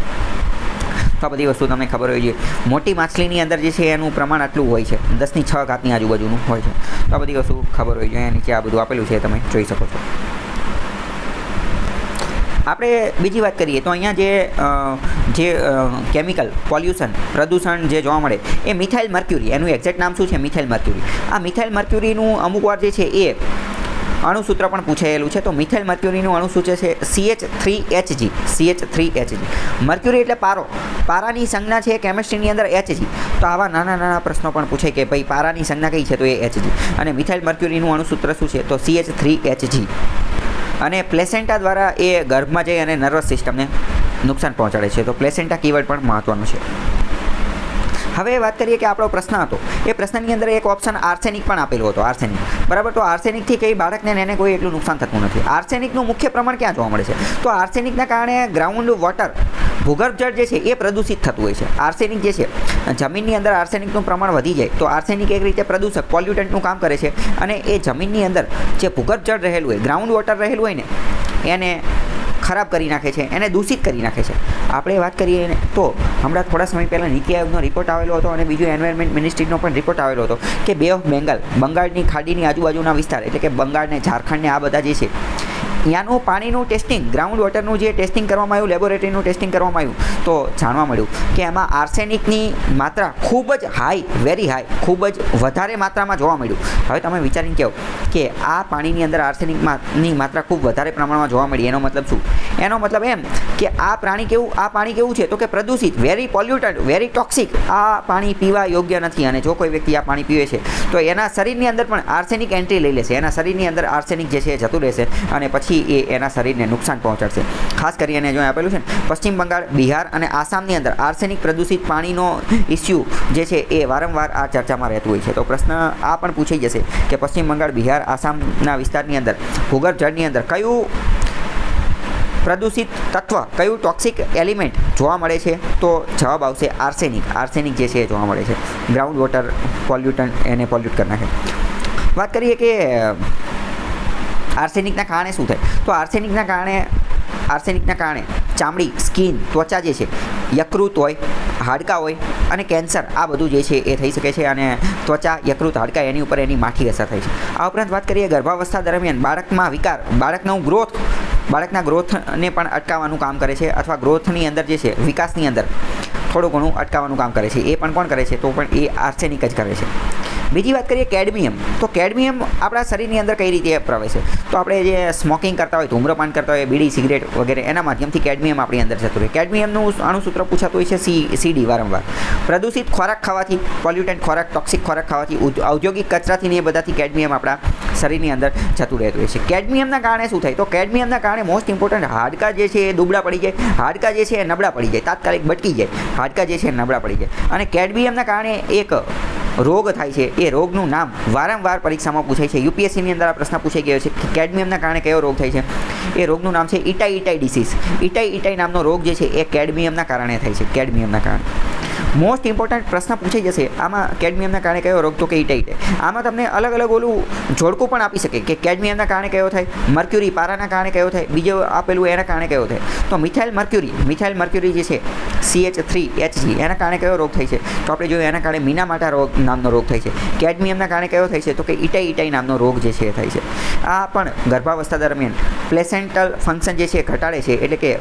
તો આ બધી વસ્તુ તમને ખબર હોવી જોઈએ. મોટી માછલીની અંદર જે છે એનું પ્રમાણ આટલું હોય છે, 10⁶ આજુબાજુનું હોય છે. તો આ બધી વસ્તુ ખબર હોવી જોઈએ. નીચે આ બધું આપેલું છે, તમે જોઈ શકો છો. આપણે બીજી વાત કરીએ તો અહીંયા જે કેમિકલ પોલ્યુશન પ્રદૂષણ જે જોવા મળે એ મિથાઇલ મર્ક્યુરી, એનું એક્ઝેક્ટ નામ શું છે? Methyl mercury. આ મિથાઇલ મર્ક્યુરીનું અમુક વાર જે છે એ અણુસૂત્ર પણ પૂછાયેલું છે. તો મિથાઇલ મર્ક્યુરીનું અણુસૂત્ર છે CH3Hg. CH3Hg. મર્ક્યુરી એટલે પારો. પારાની સંજ્ઞા છે કેમિસ્ટ્રીની અંદર Hg. તો આવા નાના નાના પ્રશ્નો પણ પૂછે કે ભાઈ પારાની સંજ્ઞા કઈ છે? તો એ Hg. અને મિથાઇલ મર્ક્યુરીનું અણુસૂત્ર શું છે? તો CH3Hg. અને પ્લેસેન્ટા દ્વારા એ ગર્ભમાં જઈ અને નર્વસ સિસ્ટમને નુકસાન પહોંચાડે છે. તો પ્લેસેન્ટા કીવર્ડ પણ મહત્વનું છે. હવે વાત કરીએ કે આપણો પ્રશ્ન હતો એ પ્રશ્નની અંદર એક ઓપ્શન આર્સેનિક પણ આપેલો હતો. આર્સેનિક, બરાબર. તો આર્સેનિકથી કઈ બાળકને એને કોઈ એટલું નુકસાન થતું નથી. આર્સેનિકનું મુખ્ય પ્રમાણ ક્યાં જોવા મળે છે? તો આર્સેનિકના કારણે ગ્રાઉન્ડ વોટર, ભૂગર્ભ જળ જે છે એ પ્રદૂષિત થતું હોય છે. આર્સેનિક જે છે, જમીનની અંદર આર્સેનિકનું પ્રમાણ વધી જાય તો આર્સેનિક એક રીતે પ્રદૂષક, પોલ્યુટન્ટનું કામ કરે છે. અને એ જમીનની અંદર જે ભૂગર્ભ જળ રહેલું હોય, ગ્રાઉન્ડ વોટર રહેલું હોય ને, એને ખરાબ કરી નાખે છે, એને દૂષિત કરી નાખે છે. આપણે વાત કરીએ તો હમણાં થોડા સમય પહેલાં નીતિ આયોગનો રિપોર્ટ આવેલો હતો અને બીજો એન્વાયરમેન્ટ મિનિસ્ટ્રીનો પણ રિપોર્ટ આવેલો હતો કે બે ઓફ બેંગાલ, બંગાળની ખાડીની આજુબાજુના વિસ્તાર, એટલે કે બંગાળને, ઝારખંડને, આ બધા જે છે ત્યાંનું પાણીનું ટેસ્ટિંગ, ગ્રાઉન્ડ વોટરનું જે ટેસ્ટિંગ કરવામાં આવ્યું, લેબોરેટરીનું ટેસ્ટિંગ કરવામાં આવ્યું, તો જાણવા મળ્યું કે એમાં આર્સેનિકની માત્રા ખૂબ જ હાઈ, વેરી હાઈ, ખૂબ જ વધારે માત્રામાં જોવા મળ્યું. હવે તમે વિચારીને કહો કે આ પાણીની અંદર આર્સેનિકની માત્રા ખૂબ વધારે પ્રમાણમાં જોવા મળી, એનો મતલબ શું? એનો મતલબ એમ કે આ પાણી કેવું છે? તો કે પ્રદૂષિત, વેરી પોલ્યુટેડ, વેરી ટોક્સિક. આ પાણી પીવા યોગ્ય નથી. અને જો કોઈ વ્યક્તિ આ પાણી પીવે છે તો એના શરીરની અંદર પણ આર્સેનિક એન્ટ્રી લઈ લેશે. એના શરીરની અંદર આર્સેનિક જે છે એ જતું રહેશે અને પછી એ એના શરીરને નુકસાન પહોંચાડશે. ખાસ કરીને જો આપેલું છે ને, પશ્ચિમ બંગાળ, બિહાર અને આસામની અંદર આર્સેનિક પ્રદૂષિત પાણીનો ઇસ્યુ જે છે એ વારંવાર આ ચર્ચામાં રહેતું હોય છે. તો પ્રશ્ન આ પણ પૂછાઈ જશે કે પશ્ચિમ બંગાળ, બિહાર, આસામના વિસ્તારની અંદર ભૂગર્ભ જળની અંદર કયું પ્રદૂષિત તત્વ, કયું ટોક્સિક એલિમેન્ટ જોવા મળે છે? તો જવાબ આવશે આર્સેનિક. આર્સેનિક જે છે એ જોવા મળે છે. ગ્રાઉન્ડ વોટર પોલ્યુટન્ટ, એને પોલ્યુટ કરી નાખે. વાત કરીએ કે આર્સેનિકના કારણે શું થાય? તો આર્સેનિકના કારણે ચામડી, સ્કિન, ત્વચા જે છે યકૃત હોય, હાડકાં હોય અને કેન્સર, આ બધું જે છે એ થઈ શકે છે. અને ત્વચા, યકૃત, હાડકાં, એની ઉપર એની માઠી અસર થાય છે. આ ઉપરાંત વાત કરીએ ગર્ભાવસ્થા દરમિયાન બાળકમાં વિકાર, બાળકના ગ્રોથને પણ અટકાવવાનું કામ કરે છે, અથવા ગ્રોથની અંદર જે છે, વિકાસની અંદર થોડું ઘણું અટકાવવાનું કામ કરે છે. એ પણ કોણ કરે છે? તો પણ એ આર્સેનિક જ કરે છે. બીજી વાત કરીએ કેડમિયમ. તો કેડમિયમ આપણા શરીરની અંદર કઈ રીતે પ્રવેશે? તો આપણે જે સ્મોકિંગ કરતા હોય, ધૂમ્રપાન કરતા હોય, બીડી, સિગરેટ વગેરે, એના માધ્યમથી કેડમિયમ આપણી અંદર જતું રહે. કેડમિયમનું અણુસૂત્ર પૂછાતું હોય છે CD વારંવાર. પ્રદૂષિત ખોરાક ખાવાથી, પોલ્યુટન્ટ ખોરાક, ટોક્સિક ખોરાક ખાવાથી, ઔદ્યોગિક કચરાથી ને એ બધાથી કેડમિયમ આપણા શરીરની અંદર જતું રહેતું હોય છે. કેડમિયમના કારણે શું થાય? તો કેડમિયમના કારણે મોસ્ટ ઇમ્પોર્ટન્ટ હાડકાં જે છે એ દુબળા પડી જાય, હાડકાં જે છે એ નબળા પડી જાય, તાત્કાલિક બટકી જાય, હાડકાં જે છે એ નબળા પડી જાય. અને કેડમિયમના કારણે એક રોગ થાય છે. એ રોગનું નામ વારંવાર પરીક્ષામાં પૂછાય છે. UPSCની અંદર આ પ્રશ્ન પૂછાઈ ગયો છે કે કેડમિયમના કારણે કયો રોગ થાય છે? એ રોગનું નામ છે ઇટાઈ ડિસીઝ. ઇટાઈ નામનો રોગ જે છે એ કેડમિયમના કારણે થાય છે. કેડમિયમના કારણે મોસ્ટ ઇમ્પોર્ટન્ટ પ્રશ્ન પૂછાઈ જશે આમાં, કેડમિયમના કારણે કયો રોગ? તો કે ઇટાઈ. આમાં તમને અલગ અલગ ઓલું જોડકું પણ આપી શકે કે કેડમિયમના કારણે કયો થાય, મર્ક્યુરી, પારાના કારણે કયો થાય, બીજો આપેલું એના કારણે કયો થાય. તો મિથાઇલ મર્ક્યુરી જે છે CH3Hg, એના કારણે કયો રોગ થાય છે? તો આપણે જોયું એના કારણે મીનામાટા રોગ નામનો રોગ થાય છે. કેડમિયમના કારણે કયો થાય છે? તો કે ઇટાઈ નામનો રોગ જે છે એ થાય છે. આ પણ ગર્ભાવસ્થા દરમિયાન પ્લેસેન્ટલ ફંક્શન જે છે એ ઘટાડે છે. એટલે કે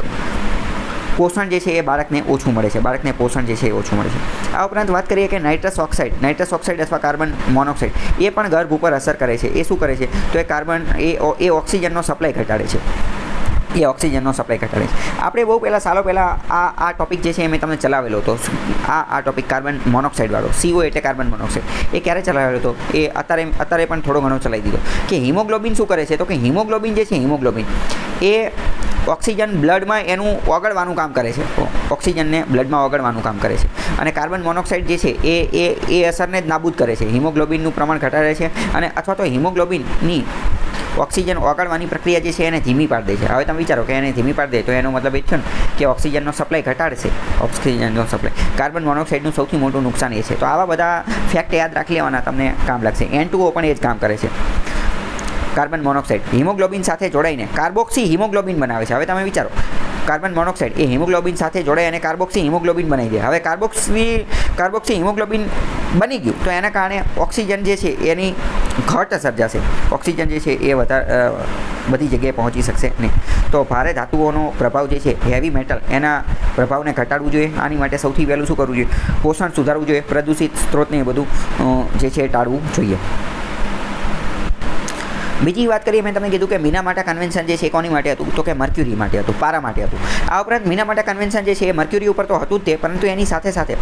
પોષણ જે છે એ બાળકને ઓછું મળે છે. બાળકને પોષણ જે છે એ ઓછું મળે છે. આ ઉપરાંત વાત કરીએ કે નાઇટ્રસ ઓક્સાઇડ અથવા કાર્બન મોનોક્સાઇડ, એ પણ ગર્ભ ઉપર અસર કરે છે. એ શું કરે છે? તો એ ઓક્સિજનનો સપ્લાય ઘટાડે છે. આપણે બહુ સાલો પહેલાં આ ટોપિક જે છે એ મેં તમને ચલાવેલો હતો. આ ટોપિક કાર્બન મોનોક્સાઇડવાળો, CO એટલે કાર્બન મોનોક્સાઇડ, એ ક્યારે ચલાવેલો હતો? એ અત્યારે પણ થોડો ઘણો ચલાવી દીધો. કે હિમોગ્લોબિન શું કરે છે? તો કે હિમોગ્લોબિન જે છે, હિમોગ્લોબિન એ ઓક્સિજન બ્લડમાં એનું ઓગળવાનું કામ કરે છે. ઓક્સિજનને બ્લડમાં ઓગળવાનું કામ કરે છે. અને કાર્બન મોનોક્સાઇડ જે છે એ અસરને જ નાબૂદ કરે છે. હિમોગ્લોબિનનું પ્રમાણ ઘટાડે છે. અને અથવા તો હિમોગ્લોબિનની ઓક્સિજન ઓગાળવાની પ્રક્રિયા જે છે એને ધીમી પાડી દે છે. હવે તમે વિચારો કે એને ધીમી પાડી દે તો એનો મતલબ એ છે ને કે ઓક્સિજનનો સપ્લાય ઘટાડશે. ઓક્સિજનનો સપ્લાય, કાર્બન મોનોક્સાઇડનું સૌથી મોટું નુકસાન એ છે. તો આવા બધા ફેક્ટ યાદ રાખી લેવાના, તમને કામ લાગશે. N2O પણ એ જ કામ કરે છે. કાર્બન મોનોક્સાઇડ હિમોગ્લોબિન સાથે જોડાઈને કાર્બોક્સી હિમોગ્લોબિન બનાવે છે. હવે તમે વિચારો કાર્બન મોનોક્સાઇડ એ હિમોગ્લોબિન સાથે જોડાય અને કાર્બોક્સી હિમોગ્લોબિન બનાવી દે. હવે કાર્બોક્સી હિમોગ્લોબિન બની ગયું તો એના કારણે ઓક્સિજન જે છે એની ઘટ સર્જાશે. ઓક્સિજન જે છે એ બધી જગ્યાએ પહોંચી શકશે નહીં. તો ભારે ધાતુઓનો પ્રભાવ જે છે હેવી મેટલ એના પ્રભાવને ઘટાડવું જોઈએ. આની માટે સૌથી પહેલું શું કરવું જોઈએ? પોષણ સુધારવું જોઈએ. પ્રદૂષિત સ્ત્રોતને એ બધું જે છે ટાળવું જોઈએ. બીજી વાત કરીએ, મેં તમને કીધું કે મિનામાટા કન્વેન્શન જે છે કોની માટે હતું? તો કે મર્ક્યુરી માટે હતું, પારા માટે હતું. આ ઉપરાંત મિનામાટા કન્વેન્શન જે છે એ મર્ક્યુરી ઉપર તો હતું જ તે, પરંતુ એની સાથે સાથે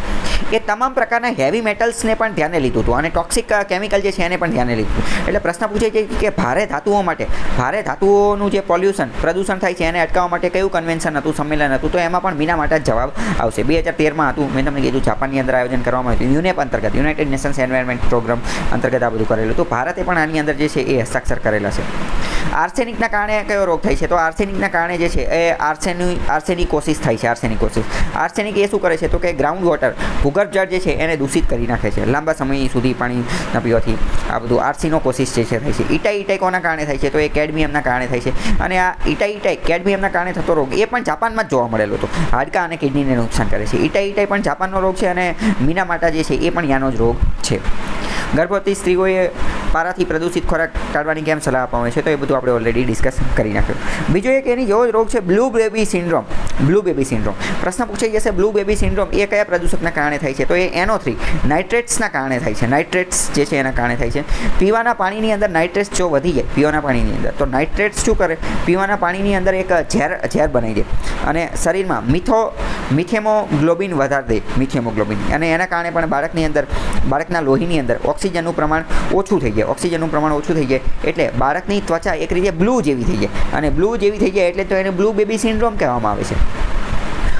એ તમામ પ્રકારના હેવી મેટલ્સને પણ ધ્યાને લીધું હતું અને ટોક્સિક કેમિકલ જે છે એને પણ ધ્યાને લીધું. એટલે પ્રશ્ન પૂછે છે કે ભારે ધાતુઓનું જે પ્રદૂષણ થાય છે એને અટકાવવા માટે કયું કન્વેન્શન હતું, સંમેલન હતું? તો એમાં પણ મિનામાટા જ જવાબ આવશે. 2013માં હતું. મેં તમને કીધું જાપાનની અંદર આયોજન કરવામાં આવ્યું હતું. યુનેપ અંતર્ગત, યુનાઇટેડ નેશન્સ એન્વાયરમેન્ટ પ્રોગ્રામ અંતર્ગત આ બધું કરેલું. તો ભારતે પણ આની અંદર જે છે એ હસ્તાક્ષર કરેલા છે. આર્સેનિકના કારણે કયો રોગ થાય છે? તો આર્સેનિકના કારણે જે છે એ આર્સેનિકોસિસ થાય છે. આર્સેનિક એ શું કરે છે? તો કે ગ્રાઉન્ડ વોટર, ભૂગર્ભ જળ જે છે એને દૂષિત કરી નાખે છે. લાંબા સમય સુધી પાણી ન પીવાથી આ બધું આર્સેનિકોસિસ જે છે થાય છે. ઇટાઈ કોના કારણે થાય છે? તો એ કેડમિયમના કારણે થાય છે. અને આ ઇટાઈ કેડમિયમના કારણે થતો રોગ એ પણ જાપાનમાં જ જોવા મળેલો હતો. હાડકાં અને કિડનીને નુકસાન કરે છે. ઇટાઈ પણ જાપાનનો રોગ છે અને મિનામાટા જે છે એ પણ યાનો જ રોગ છે. ગર્ભવતી સ્ત્રીઓએ પારાથી પ્રદૂષિત ખોરાક ટાળવાની કેમ સલાહ આપવામાં આવે છે? તો એ બધું આપણે ઓલરેડી ડિસ્કસ કરી નાખ્યું. બીજો એક એની જેવો જ રોગ છે બ્લુ બેબી સિન્ડ્રોમ. પ્રશ્ન પૂછાઈ જશે બ્લુ બેબી સિન્ડ્રોમ એ કયા પ્રદૂષકના કારણે થાય છે? તો એ NO3 નાઇટ્રેટ્સના કારણે થાય છે. નાઇટ્રેટ્સ જે છે એના કારણે થાય છે. પીવાના પાણીની અંદર નાઇટ્રેટ્સ જો વધી જાય પીવાના પાણીની અંદર, તો નાઇટ્રેટ્સ શું કરે? પીવાના પાણીની અંદર એક ઝેર બનાવી દે અને શરીરમાં મિથેમોગ્લોબિન વધારી દે. મિથેમોગ્લોબિન, અને એના કારણે પણ બાળકના લોહીની અંદર ઓક્સિજનનું પ્રમાણ ઓછું થઈ જાય. એટલે બાળકની ત્વચા એક રીતે બ્લુ જેવી થઈ જાય, અને બ્લુ જેવી થઈ જાય એટલે તો એને બ્લુ બેબી સિન્ડ્રોમ કહેવામાં આવે છે.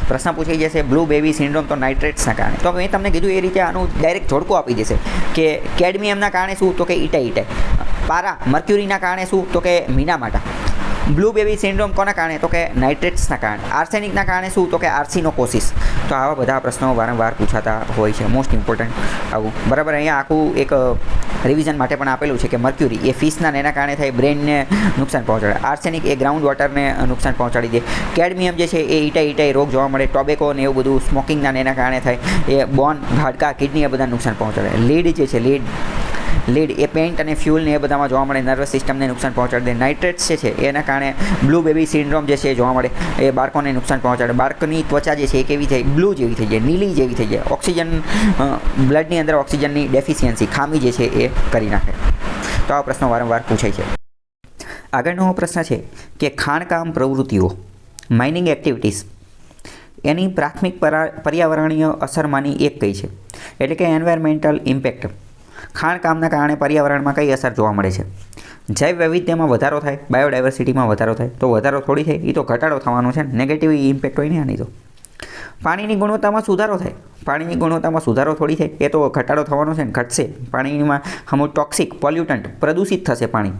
પ્રશ્ન પૂછાઈ જશે બ્લુ બેબી સિન્ડ્રોમ તો નાઇટ્રેટ્સના કારણે. તો મેં તમને કીધું એ રીતે આનું ડાયરેક્ટ જોડકું આપી દેશે કે કેડમિયમના કારણે શું? તો કે ઇટાઈ. પારા મર્ક્યુરીના કારણે શું? તો કે મિનામાટા. બ્લુ બેબી સિન્ડ્રોમ કોના કારણે? તો કે નાઇટ્રેટ્સના કારણે. આર્સેનિકના કારણે શું? તો કે આર્સેનિકોસિસ. તો આવા બધા પ્રશ્નો વારંવાર પૂછાતા હોય છે. મોસ્ટ ઇમ્પોર્ટન્ટ આવું, બરાબર. અહીંયા આખું એક રિવિઝન માટે પણ આપેલું છે કે મર્ક્યુરી એ ફિશના એના કારણે થાય, બ્રેનને નુકસાન પહોંચાડે. આર્સેનિક એ ગ્રાઉન્ડ વોટરને નુકસાન પહોંચાડી દે. કેડમિયમ જે છે એ ઇટાઈ રોગ જોવા મળે. ટોબેકો ને એવું બધું સ્મોકિંગના એના કારણે થાય. એ બોન, હાડકા, કિડની એ બધા નુકસાન પહોંચાડે. લીડ જે છે લીડ એ પેઇન્ટ અને ફ્યુલને એ બધામાં જોવા મળે. નર્વસ સિસ્ટમને નુકસાન પહોંચાડે. નાઇટ્રેટ્સ જે છે એના કારણે બ્લુ બેબી સિન્ડ્રોમ જે છે જોવા મળે. એ બાળકોને નુકસાન પહોંચાડે. બાળકની ત્વચા જે છે એ કેવી થાય? બ્લુ જેવી થઈ જાય, નીલી જેવી થઈ જાય. ઓક્સિજન, બ્લડની અંદર ઓક્સિજનની ડેફિશિયન્સી, ખામી જે છે એ કરી નાખે. તો આ પ્રશ્નો વારંવાર પૂછાય છે. આગળનો પ્રશ્ન છે કે ખાણકામ પ્રવૃત્તિઓ, માઇનિંગ એક્ટિવિટીઝ, એની પ્રાથમિક પર્યાવરણીય અસરમાંની એક કઈ છે? એટલે કે એન્વાયરમેન્ટલ ઇમ્પેક્ટ. ખાણકામના કારણે પર્યાવરણમાં કઈ અસર જોવા મળે છે? જૈવ વૈવિધ્યમાં વધારો થાય, બાયોડાયવર્સિટીમાં વધારો થાય. તો વધારો થોડી થાય, એ તો ઘટાડો થવાનો છે. નેગેટિવ ઇમ્પેક્ટ હોય ને આની તો. પાણીની ગુણવત્તામાં સુધારો થાય. પાણીની ગુણવત્તામાં સુધારો થોડી થાય, એ તો ઘટાડો થવાનો છે ને, ઘટશે. પાણીમાં અમુક ટોક્સિક પોલ્યુટન્ટ પ્રદૂષિત થશે પાણી.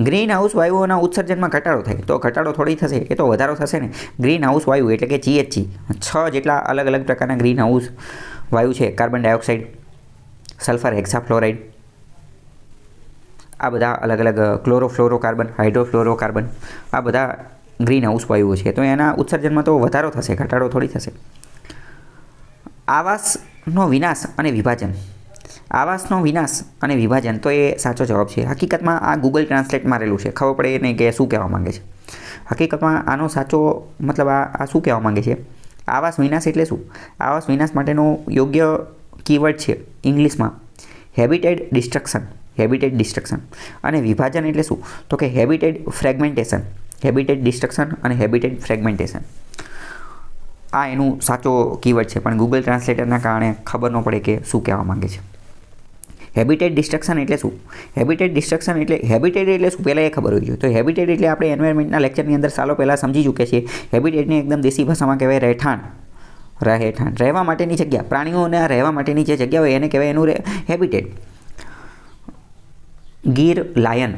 ગ્રીન હાઉસ વાયુઓના ઉત્સર્જનમાં ઘટાડો થાય, તો ઘટાડો થોડી થશે, એ તો વધારો થશે ને. ગ્રીન હાઉસ વાયુ એટલે કે GHG, 6 જેટલા અલગ અલગ પ્રકારના ગ્રીન હાઉસ વાયુ છે. કાર્બન ડાયોક્સાઇડ, સલ્ફર હેક્સાફ્લોરાઇડ, આ બધા અલગ અલગ ક્લોરોફ્લોરોકાર્બન, હાઇડ્રોફ્લોરોકાર્બન, આ બધા ગ્રીન હાઉસ વાયુઓ છે. તો એના ઉત્સર્જનમાં તો વધારો થશે, ઘટાડો થોડી થશે. આવાસનો વિનાશ અને વિભાજન. આવાસનો વિનાશ અને વિભાજન, તો એ સાચો જવાબ છે. હકીકતમાં આ ગૂગલ ટ્રાન્સલેટ મારેલું છે, ખબર પડે નહીં કે શું કહેવા માંગે છે. હકીકતમાં આનો સાચો મતલબ આ શું કહેવા માંગે છે? આવાસ વિનાશ એટલે શું? આવાસ વિનાશ માટેનો યોગ્ય કીવર્ડ છે ઇંગ્લિશમાં હેબિટેટ ડિસ્ટ્રક્શન. અને વિભાજન એટલે શું? તો કે હેબિટેટ ફ્રેગમેન્ટેશન. હેબિટેટ ડિસ્ટ્રક્શન અને હેબિટેટ ફ્રેગમેન્ટેશન, આ એનું સાચો કીવર્ડ છે. પણ ગૂગલ ટ્રાન્સલેટરના કારણે ખબર ન પડે કે શું કહેવા માંગે છે. હેબિટેટ ડિસ્ટ્રક્શન એટલે શું? હેબિટેટ એટલે શું પહેલાં એ ખબર હોવી જોઈએ. તો હેબિટેટ એટલે આપણે એન્વાયરમેન્ટના લેક્ચરની અંદર સાલો પહેલાં સમજી ચૂક્યા છીએ. હેબિટેટને એકદમ દેશી ભાષામાં કહેવાય રહેઠાણ. રહેવા માટેની જગ્યા, પ્રાણીઓના રહેવા માટેની જે જગ્યા હોય એને કહેવાય એનું હેબિટેટ. ગીર લાયન,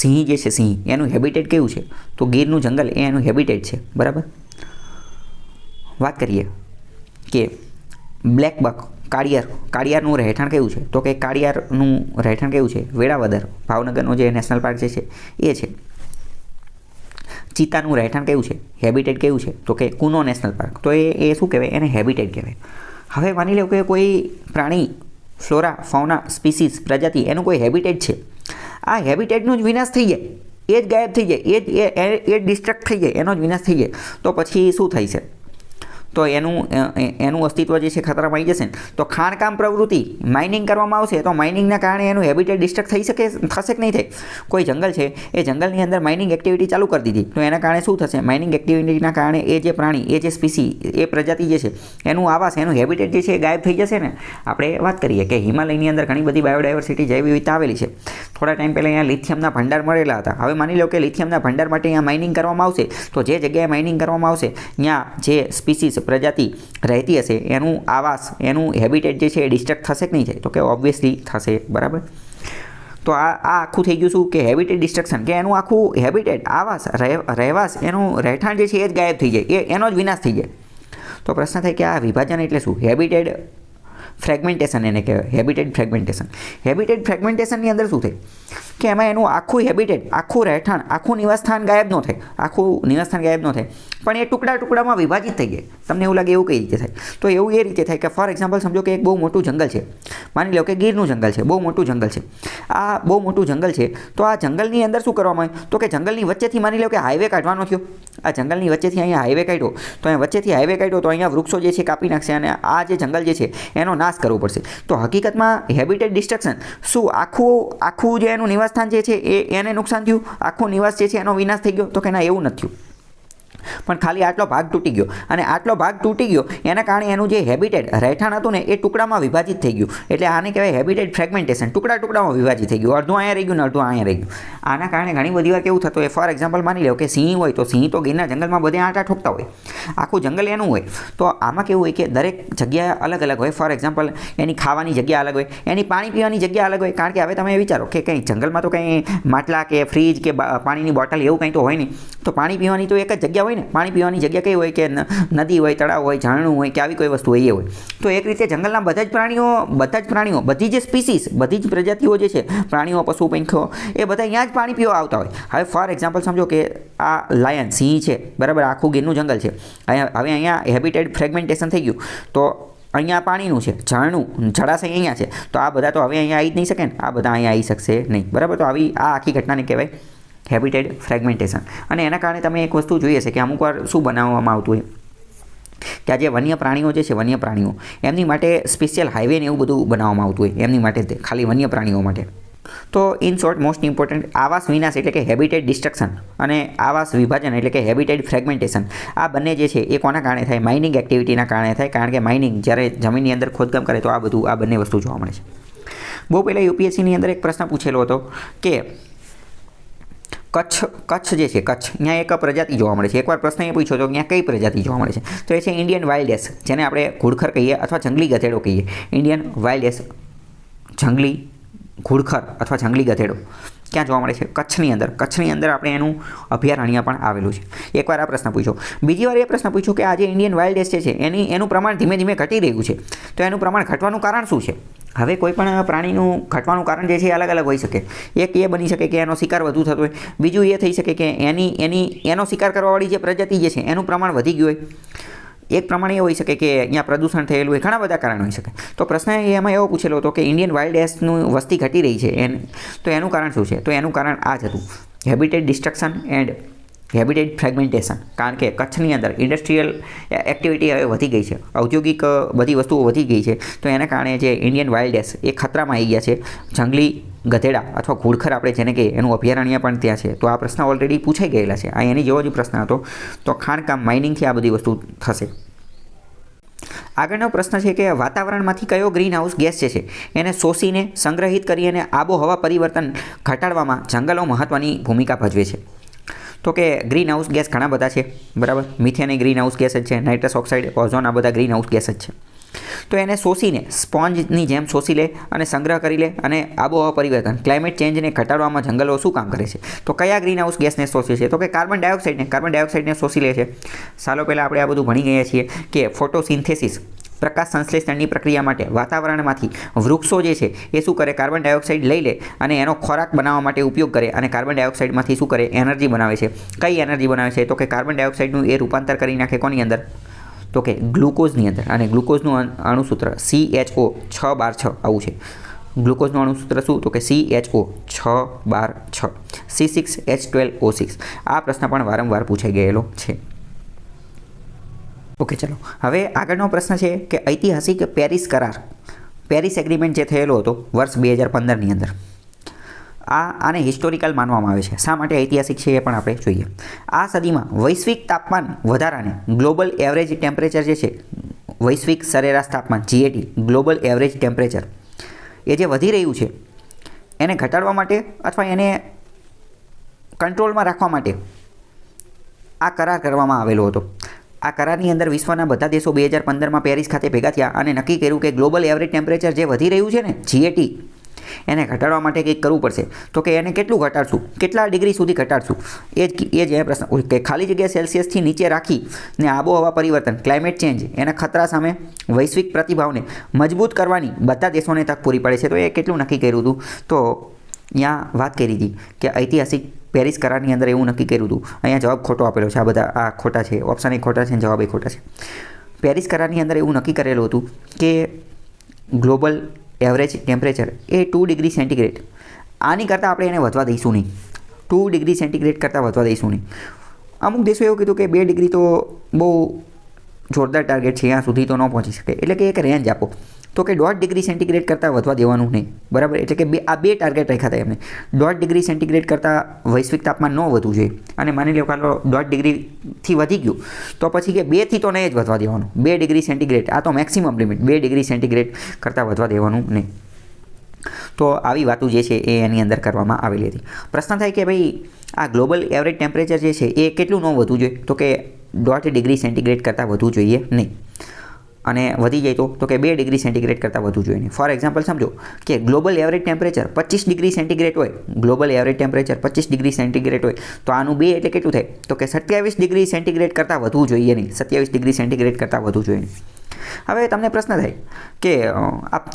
સિંહ જે છે, સિંહ એનું હેબિટેટ કેવું છે? તો ગીરનું જંગલ એ એનું હેબિટેટ છે, બરાબર. વાત કરીએ કે બ્લેક બક, કાળિયારનું રહેઠાણ કેવું છે? તો કે કાળિયારનું રહેઠાણ કેવું છે? વેળાવદર, ભાવનગરનો જે નેશનલ પાર્ક જે છે એ છે. ચિત્તાનું રહેઠાણ કેવું છે, હેબિટેટ કેવું છે, તો કે કુનો નેશનલ પાર્ક. તો એ શું કહેવાય, એને હેબિટેટ કહેવાય. હવે માની લો કે કોઈ પ્રાણી, ફ્લોરા, ફાઉના, સ્પીસીસ, પ્રજાતિ એનું કોઈ હેબિટેટ છે, આ હેબિટેટનો જ વિનાશ થઈ જાય, એ જ ગાયબ થઈ જાય, એ જ ડિસ્ટ્રક્ટ થઈ જાય, એનો જ વિનાશ થઈ જાય, તો પછી શું થઈ છે, તો એનું અસ્તિત્વ જે છે ખતરામાં આવી જશે ને. તો ખાણકામ પ્રવૃત્તિ માઇનિંગ કરવામાં આવશે તો માઇનિંગના કારણે એનું હેબિટેટ ડિસ્ટ્રક્ટ થશે કે નહીં થાય. કોઈ જંગલ છે, એ જંગલની અંદર માઇનિંગ એક્ટિવિટી ચાલુ કરી દીધી, તો એના કારણે શું થશે, માઇનિંગ એક્ટિવિટીના કારણે એ જે પ્રાણી, એ જે સ્પીસી, એ પ્રજાતિ જે છે એનું આવાસ, એનું હેબિટેટ જે છે એ ગાયબ થઈ જશે ને. આપણે વાત કરીએ કે હિમાલયની અંદર ઘણી બધી બાયોડાયવર્સિટી, જૈવ વિવિધતા આવેલી છે. થોડા ટાઈમ પહેલાં અહીંયા લિથિયમના ભંડાર મળેલા હતા. હવે માની લો કે લિથિયમના ભંડાર માટે અહીંયા માઇનિંગ કરવામાં આવશે, તો જે જગ્યાએ માઇનિંગ કરવામાં આવશે ત્યાં જે સ્પીસીસ, પ્રજાતિ રહેતી હશે એનું આવાસ, એનું હેબિટેટ જે છે એ ડિસ્ટ્રક્ટ થશે કે નહીં થાય, તો કે ઓબ્વિયસલી થશે. બરાબર. તો આ આખું થઈ ગયું શું કે હેબિટેટ ડિસ્ટ્રક્શન, કે એનું આખું હેબિટેટ, આવાસ, રહેવાસ, એનું રહેઠાણ જે છે એ જ ગાયબ થઈ જાય, એનો જ વિનાશ થઈ જાય. તો પ્રશ્ન થાય કે આ વિભાજન એટલે શું? હેબિટેટ ફ્રેગમેન્ટેશન એને કહેવાય, હેબિટેટ ફ્રેગમેન્ટેશન. હેબિટેટ ફ્રેગમેન્ટેશનની અંદર શું થાય કે એમાં એનું આખું હેબિટેટ, આખું રહેઠાણ, આખું નિવાસસ્થાન ગાયબ ન થાય, આખું નિવાસસ્થાન ગાયબ ન થાય, પણ એ ટુકડામાં વિભાજિત થઈ જાય. તમને એવું લાગે એવું કઈ રીતે થાય? તો એવું એ રીતે થાય કે ફોર એક્ઝામ્પલ સમજો કે એક બહુ મોટું જંગલ છે, માની લો કે ગીરનું જંગલ છે, બહુ મોટું જંગલ છે. આ બહુ મોટું જંગલ છે, તો આ જંગલની અંદર શું કરવામાં આવે, તો કે જંગલની વચ્ચેથી માની લો કે હાઈવે કાઢવાનો થયો. આ જંગલની વચ્ચેથી અહીંયા હાઈવે કાઢ્યો, તો અહીંયા વચ્ચેથી હાઈવે કાઢ્યો તો અહીંયા વૃક્ષો જે છે કાપી નાખશે અને આ જે જંગલ જે છે એનો નાશ કરવો પડશે. તો હકીકતમાં હેબિટેટ ડિસ્ટ્રક્શન શું આખું જે એનું નિવાસસ્થાન જે છે એને નુકસાન થયું, આખો નિવાસ જે છે એનો વિનાશ થઈ ગયો, તો કે ના, એવું નથી થયું. પણ ખાલી આટલો ભાગ તૂટી ગયો, અને આટલો ભાગ તૂટી ગયો એના કારણે એનું જે હેબિટેટ, રહેઠાણ હતું ને એ ટુકડામાં વિભાજિત થઈ ગયું. એટલે આને કહેવાય હેબિટેટ ફ્રેગમેન્ટેશન. ટુકડામાં વિભાજિત થઈ ગયું, અડધું અહીંયા રહી ગયું ને અડધું અહીંયા રહી ગયું. આના કારણે ઘણી બધી વાર કેવું થતું હોય, ફોર એક્ઝામ્પલ માની લો કે સિંહ હોય, તો સિંહ તો ગીરના જંગલમાં બધે આંટા ઠોકતા હોય, આખું જંગલ એનું હોય. તો આમાં કેવું હોય કે દરેક જગ્યાએ અલગ અલગ હોય. ફોર એક્ઝામ્પલ એની ખાવાની જગ્યા અલગ હોય, એની પાણી પીવાની જગ્યા અલગ હોય. કારણ કે હવે તમે વિચારો કે કંઈ જંગલમાં તો કંઈ માટલા કે ફ્રીજ કે પાણીની બોટલ એવું કંઈ તો હોય નહીં. તો પાણી પીવાની તો એક જ જગ્યા હોય ને. પાણી પીવાની જગ્યા કઈ હોય કે નદી હોય, તળાવ હોય, ઝરણું હોય કે આવી કોઈ વસ્તુ હોય એ હોય. તો એક રીતે જંગલના બધા જ પ્રાણીઓ, બધી જ સ્પીસીસ, બધી જ પ્રજાતિઓ જે છે, પ્રાણીઓ, પશુ, પંખીઓ, એ બધા અહીંયા જ પાણી પીવા આવતા હોય. હવે ફોર એક્ઝામ્પલ સમજો કે આ લાયન, સિંહ છે, બરાબર, આખું ગીરનું જંગલ છે. હવે અહીંયા હેબિટેટ ફ્રેગમેન્ટેશન થઈ ગયું, તો અહીંયા પાણીનું છે, ઝરણું, જળાશય અહીંયા છે, તો આ બધા તો હવે અહીંયા આવી જ નહીં શકે ને, આ બધા અહીંયા આવી શકશે નહીં. બરાબર. તો આવી આ આખી ઘટનાને કહેવાય હેબિટેટ ફ્રેગમેન્ટેશન. અને એના કારણે તમે એક વસ્તુ જોઈએ છે કે અમુક વાર શું બનાવવામાં આવતું હોય કે આ જે વન્ય પ્રાણીઓ જે છે, વન્ય પ્રાણીઓ એમની માટે સ્પેશિયલ હાઈવે ને એવું બધું બનાવવામાં આવતું હોય એમની માટે, ખાલી વન્ય પ્રાણીઓ માટે. તો ઇન શોર્ટ, મોસ્ટ ઇમ્પોર્ટન્ટ, આવાસ વિનાશ એટલે કે હેબિટેટ ડિસ્ટ્રક્શન અને આવાસ વિભાજન એટલે કે હેબિટેટ ફ્રેગમેન્ટેશન, આ બંને જે છે એ કોના કારણે થાય? માઇનિંગ એક્ટિવિટીના કારણે થાય. કારણ કે માઇનિંગ જ્યારે જમીનની અંદર ખોદકામ કરે તો આ બંને વસ્તુ જોવા મળે છે. બહુ પહેલાં યુપીએસસીની અંદર એક પ્રશ્ન પૂછેલો હતો કે કચ્છ જે છે, કચ્છ, અહીંયા એક પ્રજાતિ જોવા મળે છે. એકવાર પ્રશ્ન એ પૂછ્યો હતો કે અહીંયા કઈ પ્રજાતિ જોવા મળે છે? તો એ છે ઇન્ડિયન વાઇલ્ડ એસ, જેને આપણે ઘુડખર કહીએ અથવા જંગલી ગધેડો કહીએ. ઇન્ડિયન વાઇલ્ડ એસ, જંગલી ઘુડખર અથવા જંગલી ગધેડો ક્યાં જોવા મળે છે? કચ્છની અંદર. કચ્છની અંદર આપણે એનું અભયારણ્ય પણ આવેલું છે. એકવાર આ પ્રશ્ન પૂછ્યો. બીજી વાર એ પ્રશ્ન પૂછ્યો કે આ જે ઇન્ડિયન વાઇલ્ડ એસ છે એનું પ્રમાણ ધીમે ધીમે ઘટી રહ્યું છે, તો એનું પ્રમાણ ઘટવાનું કારણ શું છે? હવે કોઈ પણ પ્રાણીનું ઘટવાનું કારણ જે છે એ અલગ અલગ હોઈ શકે. એક એ બની શકે કે એનો શિકાર વધુ થતો હોય, બીજું એ થઈ શકે કે એનો શિકાર કરવાવાળી જે પ્રજાતિ જે છે એનું પ્રમાણ વધી ગયું હોય. એક પ્રમાણે એ હોઈ શકે કે અહીંયા પ્રદૂષણ થયેલું હોય, ઘણા બધા કારણ હોઈ શકે. તો પ્રશ્ન એમાં એવો પૂછેલો હતો કે ઇન્ડિયન વાઇલ્ડ એસનું વસ્તી ઘટી રહી છે, તો એનું કારણ શું છે? તો એનું કારણ આ જ હતું, habitat destruction and habitat fragmentation. કારણ કે કચ્છની અંદર ઇન્ડસ્ટ્રીયલ એક્ટિવિટી હવે વધી ગઈ છે, ઔદ્યોગિક બધી વસ્તુઓ વધી ગઈ છે, તો એના કારણે જે ઇન્ડિયન વાઇલ્ડ એસ એ ખતરામાં આવી ગયા છે. જંગલી ગધેડા અથવા ઘુડખર આપણે જેને કહીએ એનું અભયારણ્ય પણ ત્યાં છે. તો આ પ્રશ્ન ઓલરેડી પૂછાઈ ગયેલા છે. આ એની જેવો જ પ્રશ્ન હતો. તો ખાણકામ, માઇનિંગથી આ બધી વસ્તુ થશે. આગળનો પ્રશ્ન છે કે વાતાવરણમાંથી કયો ગ્રીન હાઉસ ગેસ જે છે એને શોષીને સંગ્રહિત કરી અને આબોહવા પરિવર્તન ઘટાડવામાં જંગલો મહત્ત્વની ભૂમિકા ભજવે છે? તો કે ગ્રીન હાઉસ ગેસ ઘણા બધા છે, બરાબર. મિથેન એ ગ્રીન હાઉસ ગેસ જ છે, નાઇટ્રસ ઓક્સાઇડ, ઓઝોન, આ બધા ગ્રીન હાઉસ ગેસ જ છે. તો એને શોષીને સ્પોન્જની જેમ શોષી લે અને સંગ્રહ કરી લે અને આબોહવા પરિવર્તન, ક્લાઇમેટ ચેન્જને ઘટાડવામાં જંગલો શું કામ કરે છે? તો કયા ગ્રીન હાઉસ ગેસને શોષે છે? તો કે કાર્બન ડાયોક્સાઇડને શોષી લે છે. સાલો પહેલાં આપણે આ બધું ભણી ગયા છીએ કે ફોટોસિન્થેસિસ, પ્રકાશ સંશ્લેષણની પ્રક્રિયા માટે વાતાવરણમાંથી વૃક્ષો જે છે એ શું કરે, કાર્બન ડાયોક્સાઇડ લઈ લે અને એનો ખોરાક બનાવવા માટે ઉપયોગ કરે અને કાર્બન ડાયોક્સાઇડમાંથી શું કરે, એનર્જી બનાવે છે. કઈ એનર્જી બનાવે છે? તો કે કાર્બન ડાયોક્સાઇડનું એ રૂપાંતર કરી નાખે કોની અંદર? તો કે ગ્લુકોઝની અંદર. અને ગ્લુકોઝનું અણુસૂત્ર CHO 6 આવું છે. ગ્લુકોઝનું અણુસૂત્ર શું? તો કે CHO 6 C6H12O6. આ પ્રશ્ન પણ વારંવાર પૂછાઈ ગયેલો છે. ઓકે, ચલો હવે આગળનો પ્રશ્ન છે કે ઐતિહાસિક પેરિસ કરાર, પેરિસ એગ્રીમેન્ટ જે થયેલો હતો વર્ષ 2015ની અંદર, આને હિસ્ટોરિકલ માનવામાં આવે છે. શા માટે ઐતિહાસિક છે એ પણ આપણે જોઈએ. આ સદીમાં વૈશ્વિક તાપમાન વધારાને ગ્લોબલ એવરેજ ટેમ્પરેચર જે છે, વૈશ્વિક સરેરાશ તાપમાન GAT, ગ્લોબલ એવરેજ ટેમ્પરેચર, એ જે વધી રહ્યું છે એને ઘટાડવા માટે અથવા એને કંટ્રોલમાં રાખવા માટે આ કરાર કરવામાં આવેલો હતો. આ કરારની અંદર વિશ્વના બધા દેશો 2015માં પેરિસ ખાતે ભેગા થયા અને નક્કી કર્યું કે ગ્લોબલ એવરેજ ટેમ્પરેચર જે વધી રહ્યું છે ને GAT, એને ઘટાડવા માટે કંઈક કરવું પડશે. તો કે એને કેટલું ઘટાડશું, કેટલા ડિગ્રી સુધી ઘટાડશું, એ જ પ્રશ્ન કે ખાલી જગ્યા સેલ્સિયસથી નીચે રાખી ને આબોહવા પરિવર્તન, ક્લાઇમેટ ચેન્જ, એના ખતરા સામે વૈશ્વિક પ્રતિભાવને મજબૂત કરવાની બધા દેશોને તક પૂરી પડે છે. તો એ કેટલું નક્કી કર્યું હતું? તો અહીંયા વાત કરી હતી કે ઐતિહાસિક પેરિસ કરારની અંદર એવું નક્કી કર્યું હતું. અહીંયા જવાબ ખોટો આપેલો છે. આ બધા આ ખોટા છે, ઓપ્શન એ ખોટા છે અને જવાબ એ ખોટા છે. પેરિસ કરારની અંદર એવું નક્કી કરેલું હતું કે ગ્લોબલ એવરેજ ટેમ્પરેચર એ 2 ડિગ્રી સેન્ટીગ્રેડ, આની કરતાં આપણે એને વધવા દઈશું નહીં. 2 ડિગ્રી સેન્ટીગ્રેડ કરતાં વધવા દઈશું નહીં. અમુક દેશો એવું કીધું કે 2 ડિગ્રી તો બહુ જોરદાર ટાર્ગેટ છે, ત્યાં સુધી તો ન પહોંચી શકે, એટલે કે એક રેન્જ આપો. તો કે 1.5 ડિગ્રી સેન્ટીગ્રેડ કરતાં વધવા દેવાનું નહીં, બરાબર. એટલે કે બે ટાર્ગેટ રાખ્યા હતા એમને. 1.5 ડિગ્રી સેન્ટીગ્રેડ કરતાં વૈશ્વિક તાપમાન ન વધવું જોઈએ. અને માની લો કાલો 1.5 ડિગ્રીથી વધી ગયું તો પછી કે 2થી તો નહીં જ વધવા દેવાનું. 2 ડિગ્રી સેન્ટીગ્રેડ આ તો મેક્સિમમ લિમિટ, 2 ડિગ્રી સેન્ટીગ્રેડ કરતાં વધવા દેવાનું નહીં. તો આવી વાતો જે છે એ એની અંદર કરવામાં આવેલી હતી. પ્રશ્ન થાય કે ભાઈ આ ગ્લોબલ એવરેજ ટેમ્પરેચર જે છે એ કેટલું ન વધવું જોઈએ? તો કે 1.5 ડિગ્રી સેન્ટીગ્રેડ કરતાં વધવું જોઈએ નહીં. અને વધી જાય તો કે 2 ડિગ્રી સેન્ટીગ્રેડ કરતાં વધવું જોઈએ નહીં. ફોર એક્ઝામ્પલ સમજો કે global average temperature 25 degree centigrade હોય, global average temperature 25 degree centigrade હોય તો આનું 2 એટલે કેટલું થાય? તો કે 27 ડિગ્રી સેન્ટીગ્રેડ કરતાં વધવું જોઈએ નહીં. 27 ડિગ્રી સેન્ટીગ્રેડ કરતાં વધવું જોઈએ નહીં. હવે તમને પ્રશ્ન થાય કે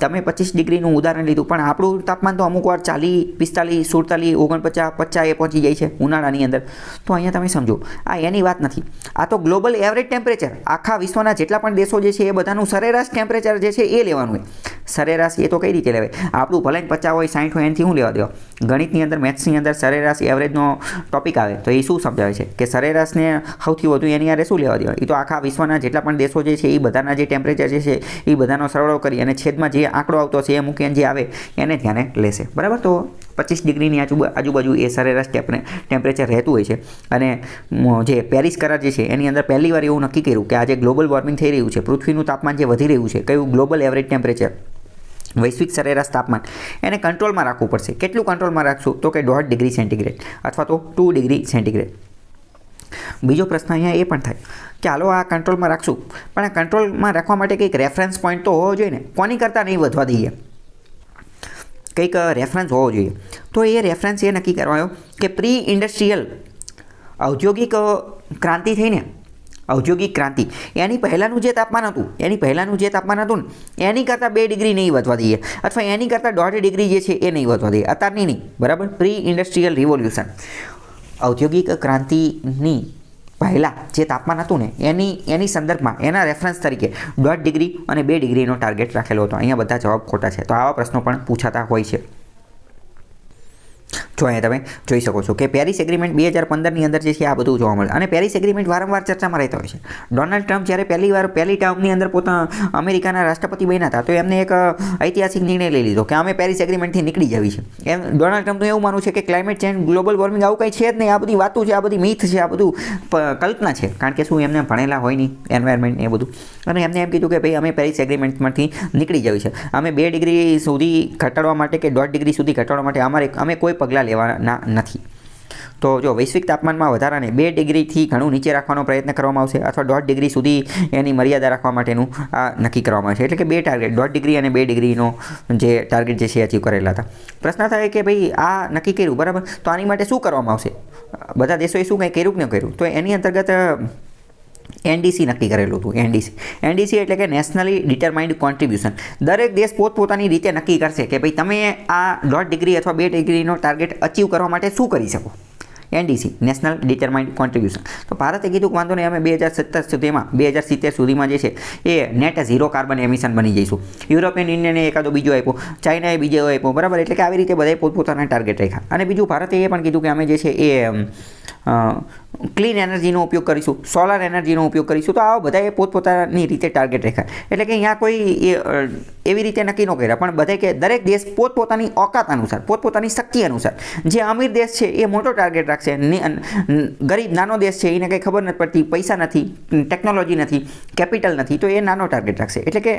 તમે 25 ડિગ્રીનું ઉદાહરણ લીધું, પણ આપણું તાપમાન તો અમુક વાર 40, 45, 47, 49, 50 એ પહોંચી જાય છે ઉનાળાની અંદર. તો અહીંયા તમે સમજો આ એની વાત નથી. આ તો ગ્લોબલ એવરેજ ટેમ્પરેચર આખા વિશ્વના જેટલા પણ દેશો જે છે એ બધાનું સરેરાશ ટેમ્પરેચર જે છે એ લેવાનું હોય. સરેરાશ એ તો કઈ રીતે લેવાય? આપણું ભલે 50 હોય, 60 હોય, એનાથી શું લેવા દેવા? ગણિતની અંદર, મેથ્સની અંદર સરેરાશ એવરેજનો ટોપિક આવે તો એ શું સમજાવે છે કે સરેરાશને સૌથી વધુ એની યારે શું લેવા દેવા? એ તો આખા વિશ્વના જેટલા પણ દેશો જે છે એ બધાના જે ટેમ્પરેચર જે છે એ બધાનો સરવાળો કરી અને છેદમાં જે આંકડો આવતો હશે એ મૂકીને જે આવે એને ધ્યાને લેશે, બરાબર. તો 25 ડિગ્રીની આજુબાજુ એ સરેરાશ ટેમ્પરેચર રહેતું હોય છે. અને જે પેરિસ કરાર જે છે એની અંદર પહેલી વાર એવું નક્કી કર્યું કે આજે ગ્લોબલ વોર્મિંગ થઈ રહ્યું છે, પૃથ્વીનું તાપમાન જે વધી રહ્યું છે, કયું ગ્લોબલ એવરેજ ટેમ્પરેચર, વૈશ્વિક સરેરાશ તાપમાન, એને કંટ્રોલમાં રાખવું પડશે. કેટલું કંટ્રોલમાં રાખશું? તો કે 1.5 ડિગ્રી સેન્ટીગ્રેડ અથવા તો 2 ડિગ્રી સેન્ટીગ્રેડ. બીજો પ્રશ્ન અહીંયા એ પણ થાય કે હાલો આ કંટ્રોલમાં રાખશું, પણ આ કંટ્રોલમાં રાખવા માટે કંઈક રેફરન્સ પોઈન્ટ તો હોવો જોઈએ ને. કોની કરતાં નહીં વધવા દઈએ, કંઈક રેફરન્સ હોવો જોઈએ. તો એ રેફરન્સ એ નક્કી કરવાનો કે પ્રી ઇન્ડસ્ટ્રીયલ ઔદ્યોગિક ક્રાંતિ થઈને, ઔદ્યોગિક ક્રાંતિ એની પહેલાંનું જે તાપમાન હતું ને એની કરતાં 2 ડિગ્રી નહીં વધવા દઈએ, અથવા એની કરતાં 1.5 ડિગ્રી જે છે એ નહીં વધવા દઈએ, અત્યારની નહીં, બરાબર. પ્રી ઇન્ડસ્ટ્રીયલ રિવોલ્યુશન, ઔદ્યોગિક ક્રાંતિની પહેલાં જે તાપમાન હતું ને એની સંદર્ભમાં એના રેફરન્સ તરીકે 1.5 ડિગ્રી અને 2 ડિગ્રીનો ટાર્ગેટ રાખેલો હતો. અહીંયા બધા જવાબ ખોટા છે. તો આવા પ્રશ્નો પણ પૂછાતા હોય છે. જો અહીંયા તમે જોઈ શકો છો કે પેરિસ એગ્રીમેન્ટ 2015ની અંદર જે છે આ બધું જોવા મળે. અને પેરિસ એગ્રીમેન્ટ વારંવાર ચર્ચામાં રહેતા હોય છે. ડોનાલ્ડ ટ્રમ્પ જ્યારે પહેલી ટર્મની અંદર અમેરિકાના રાષ્ટ્રપતિ બન્યા હતા તો એમને એક ઐતિહાસિક નિર્ણય લઈ લીધો કે અમે પેરિસ એગ્રીમેન્ટથી નીકળી જવી છે. એમ ડોનાલ્ડ ટ્રમ્પનું એવું માનવું છે કે ક્લાઇમેટ ચેન્જ, ગ્લોબલ વોર્મિંગ આવું કંઈ છે જ નહીં, આ બધી વાતો છે, આ બધી મિથ છે, આ બધું કલ્પના છે. કારણ કે શું એમને ભણેલા હોય નહીં એન્વાયરમેન્ટ એ બધું. અને એમને એમ કીધું કે ભાઈ અમે પેરિસ એગ્રીમેન્ટમાંથી નીકળી જવી છે. અમે 2 ડિગ્રી સુધી ઘટાડવા માટે કે 1.5 ડિગ્રી સુધી ઘટાડવા માટે અમે કોઈ પગલાં લેવાના નથી. તો જો વૈશ્વિક તાપમાનમાં વધારાને 2 ડિગ્રીથી ઘણું નીચે રાખવાનો પ્રયત્ન કરવામાં આવશે, અથવા 1.5 ડિગ્રી સુધી એની મર્યાદા રાખવા માટેનું આ નક્કી કરવામાં આવશે. એટલે કે 2 ટાર્ગેટ, 1.5 ડિગ્રી અને 2 ડિગ્રીનો જે ટાર્ગેટ જે છે અચીવ કરેલા હતા. પ્રશ્ન થાય કે ભાઈ આ નક્કી કર્યું, બરાબર, તો આની માટે શું કરવામાં આવશે? બધા દેશોએ શું કંઈ કર્યું કે ન કર્યું? તો એની અંતર્ગત એનડીસી નક્કી કરેલું હતું. એનડીસી એટલે કે નેશનલી ડિટરમાઇન્ડ કોન્ટ્રીબ્યુશન. દરેક દેશ પોતપોતાની રીતે નક્કી કરશે કે ભાઈ તમે આ 1.5 ડિગ્રી અથવા 2 ડિગ્રીનો ટાર્ગેટ અચીવ કરવા માટે શું કરી શકો. NDC national determined contribution. તો ભારતે કીધું કે વાંધો નહીં, અમે 2070 સુધીમાં જે છે એ નેટ ઝીરો કાર્બન એમિશન બની જઈશું. યુરોપિયન યુનિયને એકાદો બીજો આપ્યો, ચાઇનાએ બીજો આપ્યો, બરાબર. એટલે કે આવી રીતે બધાએ પોતપોતાના ટાર્ગેટ રાખ્યા. અને બીજું ભારતે એ પણ કીધું કે અમે જે છે એ ક્લીન એનર્જીનો ઉપયોગ કરીશું, સોલાર એનર્જીનો ઉપયોગ કરીશું. તો આવા બધાએ પોતપોતાની રીતે ટાર્ગેટ રાખ્યા. એટલે કે અહીંયા કોઈ એવી રીતે નક્કી ન કર્યા, પણ બધાએ કે દરેક દેશ પોતપોતાની ઓકાત અનુસાર, પોતપોતાની શક્તિ અનુસાર, જે અમીર દેશ છે એ મોટો ટાર્ગેટ રાખશે, ગરીબ નાનો દેશ છે એને કંઈ ખબર નથી પડતી, પૈસા નથી, ટેકનોલોજી નથી, કેપિટલ નથી, તો એ નાનો ટાર્ગેટ રાખશે. એટલે કે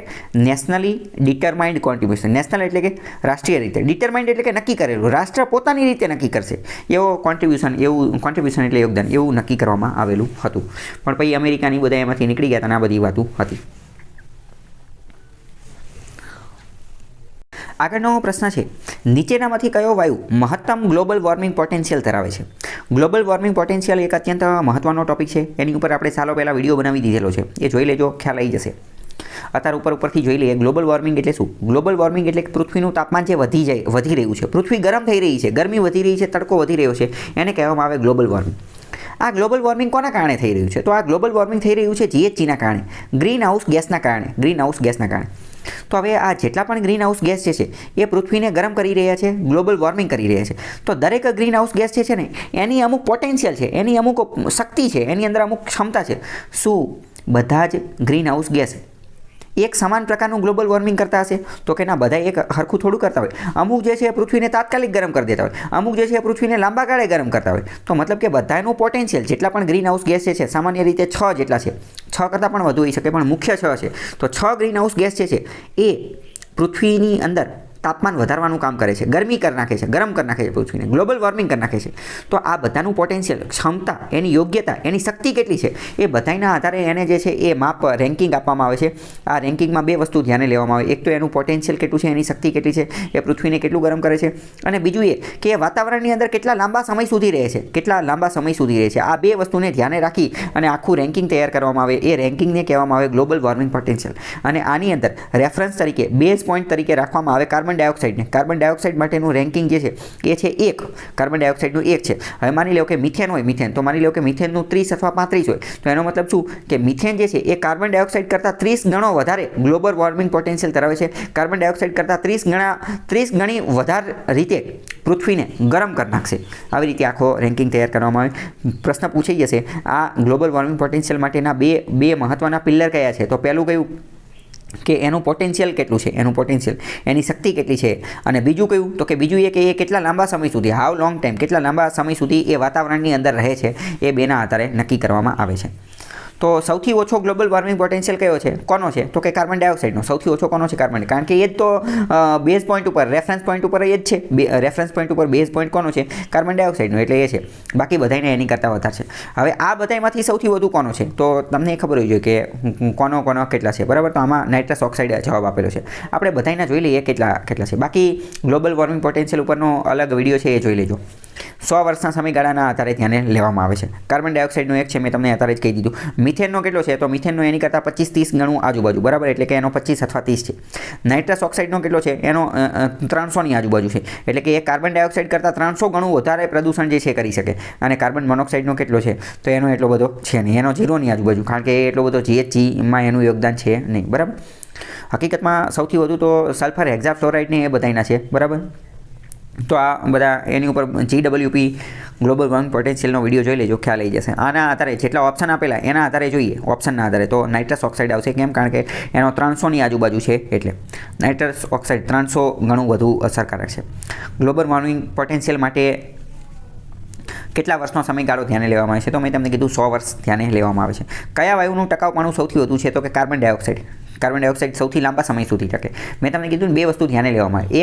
નેશનલી ડિટરમાઇન્ડ કોન્ટ્રીબ્યુશન. નેશનલ એટલે કે રાષ્ટ્રીય રીતે, ડિટરમાઇન્ડ એટલે કે નક્કી કરેલું, રાષ્ટ્ર પોતાની રીતે નક્કી કરશે એવો કોન્ટ્રીબ્યુશન એટલે યોગદાન એવું નક્કી કરવામાં આવેલું હતું. પણ પછી અમેરિકાની બધા એમાંથી નીકળી ગયા હતા, આ બધી વાતો હતી. આગળનો પ્રશ્ન છે, નીચેનામાંથી કયો વાયુ મહત્તમ ગ્લોબલ વોર્મિંગ પોટેન્શિયલ ધરાવે છે? ગ્લોબલ વોર્મિંગ પોટેન્શિયલ એક અત્યંત મહત્ત્વનો ટોપિક છે. એની ઉપર આપણે સાલો પહેલાં વિડીયો બનાવી દીધેલો છે, એ જોઈ લેજો, ખ્યાલ આવી જશે. અત્યારે ઉપરથી જોઈ લઈએ ગ્લોબલ વોર્મિંગ એટલે શું. ગ્લોબલ વોર્મિંગ એટલે પૃથ્વીનું તાપમાન જે વધી રહ્યું છે, પૃથ્વી ગરમ થઈ રહી છે, ગરમી વધી રહી છે, તડકો વધી રહ્યો છે, એને કહેવામાં આવે ગ્લોબલ વોર્મિંગ. આ ગ્લોબલ વોર્મિંગ કોના કારણે થઈ રહ્યું છે? તો આ ગ્લોબલ વોર્મિંગ થઈ રહ્યું છે GHGના કારણે, ગ્રીન હાઉસ ગેસના કારણે. તો હવે આ જેટલા પણ ગ્રીન હાઉસ ગેસ છે એ પૃથ્વીને ગરમ કરી રહ્યા છે, ગ્લોબલ વોર્મિંગ કરી રહ્યા છે. તો દરેક ગ્રીન હાઉસ ગેસ છે ને એની અમુક પોટેન્શિયલ છે, એની અમુક શક્તિ છે, એની અંદર અમુક ક્ષમતા છે. શું બધા જ ગ્રીન હાઉસ ગેસ એક સમાન પ્રકારનું ગ્લોબલ વોર્મિંગ કરતા હશે? તો કે ના, બધા એક હરખું થોડું કરતા હોય. અમુક જે છે પૃથ્વીને તાત્કાલિક ગરમ કરી દેતા હોય, અમુક જે છે પૃથ્વીને લાંબા ગાળે ગરમ કરતા હોય. તો મતલબ કે બધાનું પોટેન્શિયલ, જેટલા પણ ગ્રીન હાઉસ ગેસ છે સામાન્ય રીતે 6 જેટલા છે, 6 કરતાં પણ વધુ હોઈ શકે, પણ મુખ્ય 6 છે. તો 6 ગ્રીન હાઉસ ગેસ છે એ પૃથ્વીની અંદર તાપમાન વધારવાનું કામ કરે છે, ગરમી કરી નાખે છે, ગરમ કરી નાખે છે પૃથ્વીને, ગ્લોબલ વોર્મિંગ કરી નાખે છે. તો આ બધાનું પોટેન્શિયલ, ક્ષમતા, એની યોગ્યતા, એની શક્તિ કેટલી છે એ બધાના આધારે એને જે છે એ માપ, રેન્કિંગ આપવામાં આવે છે. આ રેન્કિંગમાં 2 વસ્તુ ધ્યાને લેવામાં આવે. એક તો એનું પોટેન્શિયલ કેટલું છે, એની શક્તિ કેટલી છે, એ પૃથ્વીને કેટલું ગરમ કરે છે, અને બીજું એ કે એ વાતાવરણની અંદર કેટલા લાંબા સમય સુધી રહે છે, આ 2 વસ્તુને ધ્યાને રાખી અને આખું રેન્કિંગ તૈયાર કરવામાં આવે. એ રેન્કિંગને કહેવામાં આવે ગ્લોબલ વોર્મિંગ પોટેન્શિયલ. અને આની અંદર રેફરન્સ તરીકે, બેઝ પોઈન્ટ તરીકે રાખવામાં આવે કાર્બન ડાયોક્સાઇડ માટેનું રેન્કિંગ જે છે એ છે 1. કાર્બન ડાયોક્સાઇડનું 1 છે. હવે માની લો કે મિથેન હોય, તો માની લો કે મિથેનનું 30 અથવા 35 હોય. તો એનો મતલબ શું કે મિથેન જે છે એ કાર્બન ડાયોક્સાઇડ કરતાં 30 ગણો વધારે ગ્લોબલ વોર્મિંગ પોટેન્શિયલ ધરાવે છે. કાર્બન ડાયોક્સાઇડ કરતાં 30 ગણી વધારે રીતે પૃથ્વીને ગરમ કરી નાખશે. આવી રીતે આખો રેન્કિંગ તૈયાર કરવામાં આવે. પ્રશ્ન પૂછાઈ જશે, આ ગ્લોબલ વોર્મિંગ પોટેન્શિયલ માટેના બે મહત્ત્વના પિલ્લર કયા છે? તો પહેલું કયું કે એનું પોટેન્શિયલ કેટલું છે, એની શક્તિ કેટલી છે, અને બીજું કયું તો કે બીજું એ કે એ કેટલા લાંબા સમય સુધી, હાઉ લોંગ ટાઈમ, કેટલા લાંબા સમય સુધી એ વાતાવરણની અંદર રહે છે, એ બેના આધારે નક્કી કરવામાં આવે છે. તો સૌથી ઓછો ગ્લોબલ વોર્મિંગ પોટેન્શિયલ કયો છે, કોનો છે? તો કે કાર્બન ડાયોક્સાઇડનો. સૌથી ઓછો કોનો છે? કાર્બન. કારણ કે એ જ તો બેઝ પોઈન્ટ ઉપર, રેફરન્સ પોઈન્ટ ઉપર એ જ છે. રેફરન્સ પોઈન્ટ ઉપર બેઝ પોઈન્ટ કોનો છે? કાર્બન ડાયોક્સાઇડનો. એટલે એ છે. બાકી બધાને એની કરતાં વધારે છે. હવે આ બધામાંથી સૌથી વધુ કોનો છે? તો તમને ખબર હોવી જોઈએ કે કોનો કેટલા છે, બરાબર. તો આમાં નાઇટ્રસ ઓક્સાઇડ જવાબ આપેલો છે. આપણે બધાના જોઈ લઈએ કેટલા છે. બાકી ગ્લોબલ વોર્મિંગ પોટેન્શિયલ ઉપરનો અલગ વિડીયો છે, એ જોઈ લેજો. 100 વર્ષના સમયગાળાના આધારે ધ્યાને લેવામાં આવે છે. કાર્બન ડાયોક્સાઇડનો 1 છે, મેં તમને અત્યારે જ કહી દીધું. મિથેનનો કેટલો છે? તો મિથેનનો એની કરતાં 25-30 ગણું આજુબાજુ, બરાબર. એટલે કે એનો 25 અથવા 30 છે. નાઇટ્રસ ઓક્સાઇડનો કેટલો છે? એનો 300ની આજુબાજુ છે. એટલે કે એ કાર્બન ડાયોક્સાઇડ કરતાં 300 ગણું વધારે પ્રદૂષણ જે છે કરી શકે. અને કાર્બન મોનોક્સાઇડનો કેટલો છે? તો એનો એટલો બધો છે નહીં, એનો 0ની આજુબાજુ, કારણ કે એટલો બધો GHGમાં એનું યોગદાન છે નહીં, બરાબર. હકીકતમાં સૌથી વધુ તો સલ્ફર હેક્ઝાફ્લોરાઇડને એ બધાના છે, બરાબર. તો આ બધા એની ઉપર GWP ગ્લોબલ વોર્મિંગ પોટેન્શિયલનો વિડીયો જોઈ લેજો, ખ્યાલ આવી જશે. આના આધારે જેટલા ઓપ્શન આપેલા એના આધારે જોઈએ, ઓપ્શનના આધારે તો નાઇટ્રસ ઓક્સાઇડ આવશે. કેમ? કારણ કે એનો 300ની આજુબાજુ છે, એટલે નાઇટ્રસ ઓક્સાઇડ 300 ગણું વધુ અસરકારક છે. ગ્લોબલ વોર્મિંગ પોટેન્શિયલ માટે કેટલા વર્ષનો સમયગાળો ધ્યાને લેવામાં આવે છે? તો મેં તમને કીધું 100 વર્ષ ધ્યાને લેવામાં આવે છે. કયા વાયુનું ટકાઉપણું સૌથી વધુ છે? તો કે કાર્બન ડાયોક્સાઇડ સૌથી લાંબા સમય સુધી ટકે. મેં તમને કીધું ને 2 વસ્તુ ધ્યાને લેવામાં આવે.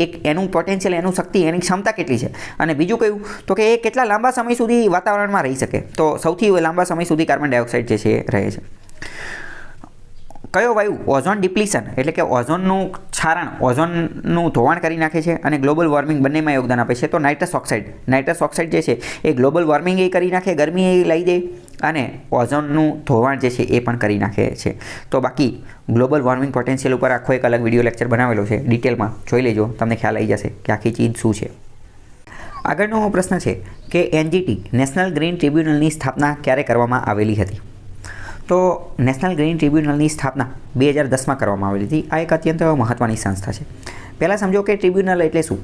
એક એનું પોટેન્શિયલ, એનું શક્તિ, એની ક્ષમતા કેટલી છે, અને બીજું કયું તો કે એ કેટલા લાંબા સમય સુધી વાતાવરણમાં રહી શકે. તો સૌથી લાંબા સમય સુધી કાર્બન ડાયોક્સાઇડ જે છે રહે છે. કયો વાયુ ઓઝોન ડિપ્લીશન એટલે કે ઓઝોનનું ક્ષારણ, ઓઝોનનું ધોવાણ કરી નાખે છે અને ગ્લોબલ વોર્મિંગ બંનેમાં યોગદાન આપે છે? તો નાઇટ્રસ ઓક્સાઇડ જે છે એ ગ્લોબલ વોર્મિંગ એ કરી નાખે, ગરમી એ લઈ દે, અને ઓઝોનનું ધોવાણ જે છે એ પણ કરી નાખે છે. તો બાકી ગ્લોબલ વોર્મિંગ પોટેન્શિયલ ઉપર આખો એક અલગ વિડીયો લેક્ચર બનાવેલો છે, ડિટેલમાં જોઈ લેજો, તમને ખ્યાલ આવી જશે કે આખી ચીજ શું છે. આગળનો પ્રશ્ન છે કે NGT નેશનલ ગ્રીન ટ્રિબ્યુનલની સ્થાપના ક્યારે કરવામાં આવેલી હતી? તો નેશનલ ગ્રીન ટ્રિબ્યુનલની સ્થાપના 2010માં કરવામાં આવેલી હતી. આ એક અત્યંત મહત્ત્વની સંસ્થા છે. પહેલાં સમજો કે ટ્રિબ્યુનલ એટલે શું?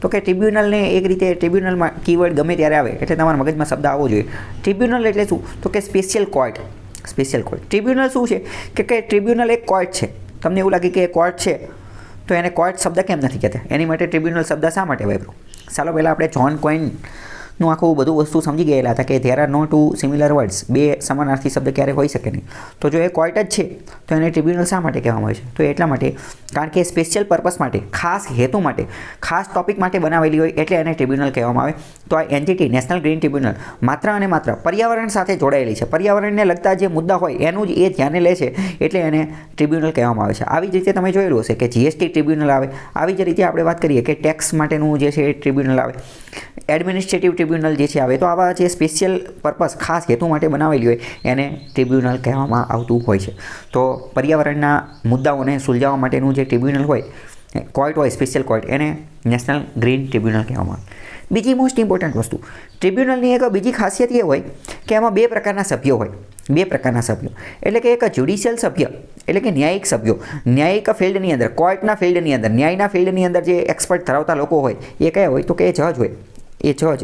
તો કે ટ્રિબ્યુનલને એક રીતે ટ્રિબ્યુનલમાં કીવર્ડ ગમે ત્યારે આવે એટલે તમારા મગજમાં શબ્દ આવવો જોઈએ. ટ્રિબ્યુનલ એટલે શું? તો કે special court. Special court. Tribunal શું છે કે ટ્રિબ્યુનલ એક કોર્ટ છે. તમને એવું લાગે કે એ કોર્ટ છે તો એને કોર્ટ શબ્દ કેમ નથી કહેતા? એની માટે ટ્રિબ્યુનલ શબ્દ શા માટે વાપરો? ચાલો પહેલાં આપણે જ્હોન કોઈનનું આખું બધું વસ્તુ સમજી ગયેલા હતા કે there are no two similar words, બે સમાનાર્થી શબ્દ ક્યારે હોઈ શકે નહીં. તો જો એ કોર્ટ જ છે તો એને ટ્રિબ્યુનલ શા માટે કહેવામાં આવે છે? તો એટલા માટે કારણ કે સ્પેશિયલ પર્પસ માટે, ખાસ હેતુ માટે, ખાસ ટોપિક માટે બનાવેલી હોય એટલે એને ટ્રિબ્યુનલ કહેવામાં આવે. તો આ NGT નેશનલ ગ્રીન ટ્રિબ્યુનલ માત્ર અને માત્ર પર્યાવરણ સાથે જોડાયેલી છે. પર્યાવરણને લગતા જે મુદ્દા હોય એનું જ એ ધ્યાને લે છે એટલે એને ટ્રિબ્યુનલ કહેવામાં આવે છે. આવી જ રીતે તમે જોયેલું હશે કે GST ટ્રિબ્યુનલ આવે. આવી જ રીતે આપણે વાત કરીએ કે ટેક્સ માટેનું જે છે એ ટ્રિબ્યુનલ આવે, એડમિનિસ્ટ્રેટિવ ટ્રિબ્યુનલ જે છે આવે. તો આવા જે સ્પેશિયલ પર્પસ, ખાસ હેતુ માટે બનાવેલી હોય એને ટ્રિબ્યુનલ કહેવામાં આવતું હોય છે. તો પર્યાવરણના મુદ્દાઓને સુલઝાવવા માટેનું જે ટ્રિબ્યુનલ હોય, કોર્ટ હોય, સ્પેશિયલ કોર્ટ, એને નેશનલ ગ્રીન ટ્રિબ્યુનલ કહેવામાં આવે. બીજી મોસ્ટ ઇમ્પોર્ટન્ટ વસ્તુ, ટ્રિબ્યુનલની એક બીજી ખાસિયત એ હોય કે એમાં બે પ્રકારના સભ્યો હોય. બે પ્રકારના સભ્યો એટલે કે એક જ્યુડિશિયલ સભ્ય એટલે કે ન્યાયિક સભ્યો. ન્યાયિક ફિલ્ડની અંદર, કોર્ટના ફિલ્ડની અંદર, ન્યાયના ફિલ્ડની અંદર જે એક્સપર્ટ ધરાવતા લોકો હોય એ કયા હોય? તો કે એ જજ હોય. એ જજ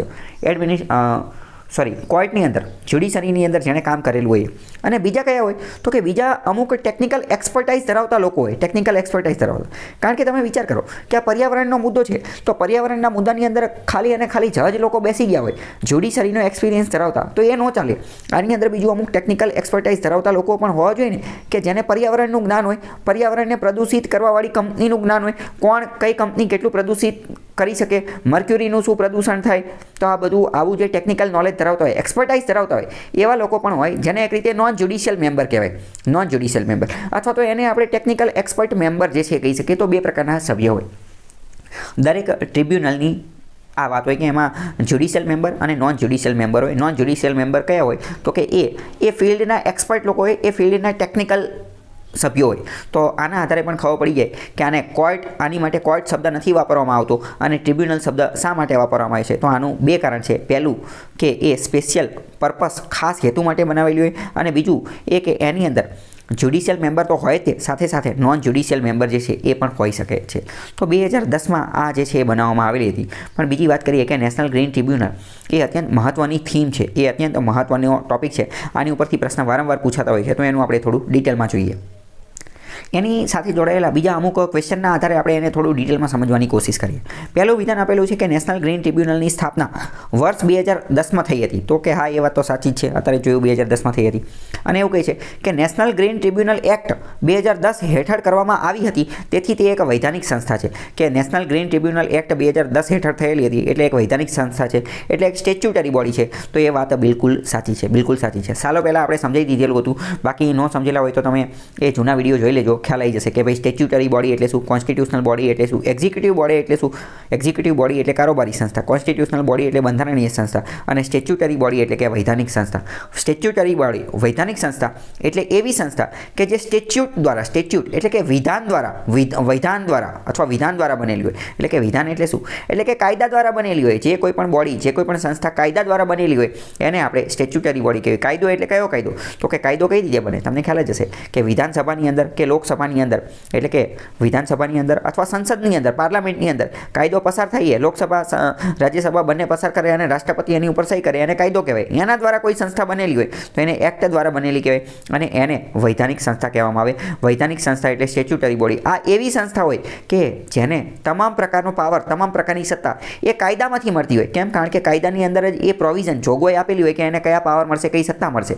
કોર્ટની અંદર, જ્યુડિશરીની અંદર જેણે કામ કરેલું હોય. અને બીજા કયા હોય? તો કે બીજા અમુક ટેકનિકલ એક્સપર્ટાઇઝ ધરાવતા લોકો હોય. ટેકનિકલ એક્સપર્ટાઇઝ ધરાવતા. કારણ કે તમે વિચાર કરો કે આ પર્યાવરણનો મુદ્દો છે તો પર્યાવરણના મુદ્દાની અંદર ખાલી અને ખાલી જજ લોકો બેસી ગયા હોય, જ્યુડિશરીનો એક્સપિરિયન્સ ધરાવતા, તો એ ન ચાલે. આની અંદર બીજું અમુક ટેકનિકલ એક્સપર્ટાઇઝ ધરાવતા લોકો પણ હોવા જોઈએ ને, કે જેને પર્યાવરણનું જ્ઞાન હોય, પર્યાવરણને પ્રદૂષિત કરવાવાળી કંપનીનું જ્ઞાન હોય, કોણ કઈ કંપની કેટલું પ્રદૂષિત કરી શકે, મર્ક્યુરીનું શું પ્રદૂષણ થાય. તો આ બધું આવું જે ટેકનિકલ નોલેજ ધરાવતા હોય, એક્સપર્ટાઇઝ ધરાવતા હોય એવા લોકો પણ હોય, જેને એક રીતે નોન જ્યુડિશિયલ મેમ્બર કહેવાય. નોન જ્યુડિશિયલ મેમ્બર અથવા તો એને આપણે ટેકનિકલ એક્સપર્ટ મેમ્બર જે છે કહી શકીએ. તો બે પ્રકારના સભ્ય હોય દરેક ટ્રિબ્યુનલની. આ વાત હોય કે એમાં જ્યુડિશિયલ મેમ્બર અને નોન જ્યુડિશિયલ મેમ્બર હોય. નોન જ્યુડિશિયલ મેમ્બર કયા હોય? તો કે એ ફિલ્ડના એક્સપર્ટ લોકો હોય, એ ફિલ્ડના ટેકનિકલ સભ્યો હોય. તો આના આધારે પણ ખબર પડી જાય કે આને કોર્ટ, આની માટે કોર્ટ શબ્દ નથી વાપરવામાં આવતો અને ટ્રિબ્યુનલ શબ્દ શા માટે વાપરવામાં આવે છે? તો આનું બે કારણ છે. પહેલું કે એ સ્પેશિયલ પર્પસ, ખાસ હેતુ માટે બનાવેલી હોય, અને બીજું એ કે એની અંદર જ્યુડિશિયલ મેમ્બર તો હોય તે સાથે સાથે નોન જ્યુડિશિયલ મેમ્બર જે છે એ પણ હોઈ શકે છે. તો 2010માં આ જે છે એ બનાવવામાં આવેલી હતી. પણ બીજી વાત કરીએ કે નેશનલ ગ્રીન ટ્રિબ્યુનલ એ અત્યંત મહત્ત્વની થીમ છે, એ અત્યંત મહત્ત્વનો ટોપિક છે. આની ઉપરથી પ્રશ્ન વારંવાર પૂછાતા હોય છે, તો એનું આપણે થોડું ડિટેલમાં જોઈએ. એની સાથે જોડાયેલા બીજા અમુક ક્વેશ્ચનના આધારે આપણે એને થોડું ડિટેલમાં સમજવાની કોશિશ કરીએ. પહેલું વિધાન આપેલું છે કે નેશનલ ગ્રીન ટ્રિબ્યુનલની સ્થાપના વર્ષ 2010માં થઈ હતી. તો કે હા, એ વાત તો સાચી જ છે. અત્યારે જોયું 2010માં થઈ હતી. અને એવું કહે છે કે નેશનલ ગ્રીન ટ્રિબ્યુનલ એક્ટ 2010 હેઠળ કરવામાં આવી હતી, તેથી તે એક વૈધાનિક સંસ્થા છે. કે નેશનલ ગ્રીન ટ્રિબ્યુનલ એક્ટ 2010 હેઠળ થયેલી હતી એટલે એક વૈધાનિક સંસ્થા છે, એટલે એક સ્ટેચ્યુટરી બોડી છે. તો એ વાત બિલકુલ સાચી છે, બિલકુલ સાચી છે. સાલો પહેલાં આપણે સમજાવી દીધેલું હતું. બાકી ન સમજેલા હોય તો તમે એ જૂના વિડીયો જોઈ લેજો, ખ્યાલ આવી જશે કે ભાઈ સ્ટેચ્યુટરી બોડી એટલે શું, કોન્સ્ટિટ્યુશનલ બોડી એટલે શું, એક્ઝિક્યુટિવ બોડી એટલે શું. એક્ઝિક્યુટિવ બોડી એટલે કારોબારી સંસ્થા, કોન્સ્ટિટ્યુશનલ બોડી એટલે બંધારણીય સંસ્થા, અને સ્ટેચ્યુટરી બોડી એટલે કે વૈધાનિક સંસ્થા. સ્ટેચ્યુટરી બોડી, વૈધાનિક સંસ્થા એટલે એવી સંસ્થા કે જે સ્ટેચ્યુટ દ્વારા, સ્ટેચ્યુટ એટલે કે વિધાન દ્વારા અથવા વિધાન દ્વારા બનેલી હોય. એટલે કે વિધાન એટલે શું? એટલે કે કાયદા દ્વારા બનેલી હોય. જે કોઈ પણ બોડી, જે કોઈ પણ સંસ્થા કાયદા દ્વારા બનેલી હોય એને આપણે સ્ટેચ્યુટરી બોડી કહેવાય. કાયદો એટલે કયો કાયદો? તો કે કાયદો કઈ રીતે બને? તમને ખ્યાલ જ હશે કે વિધાનસભાની અંદર કે લોકસભાની અંદર, એટલે કે વિધાનસભાની અંદર અથવા સંસદની અંદર, પાર્લામેન્ટની અંદર કાયદો પસાર થાય, લોકસભા, રાજ્યસભા બંને પસાર કરે અને રાષ્ટ્રપતિ એની ઉપર સહી કરે, એને કાયદો કહેવાય. એના દ્વારા કોઈ સંસ્થા બનેલી હોય તો એને એક્ટ દ્વારા બનેલી કહેવાય, અને એને વૈધાનિક સંસ્થા કહેવામાં આવે. વૈધાનિક સંસ્થા એટલે સ્ટેચ્યુટરી બોડી. આ એવી સંસ્થા હોય કે જેને તમામ પ્રકારનો પાવર, તમામ પ્રકારની સત્તા એ કાયદામાંથી મળતી હોય. કેમ? કારણ કે કાયદાની અંદર જ એ પ્રોવિઝન, જોગવાઈ આપેલી હોય કે એને કયા પાવર મળશે, કઈ સત્તા મળશે.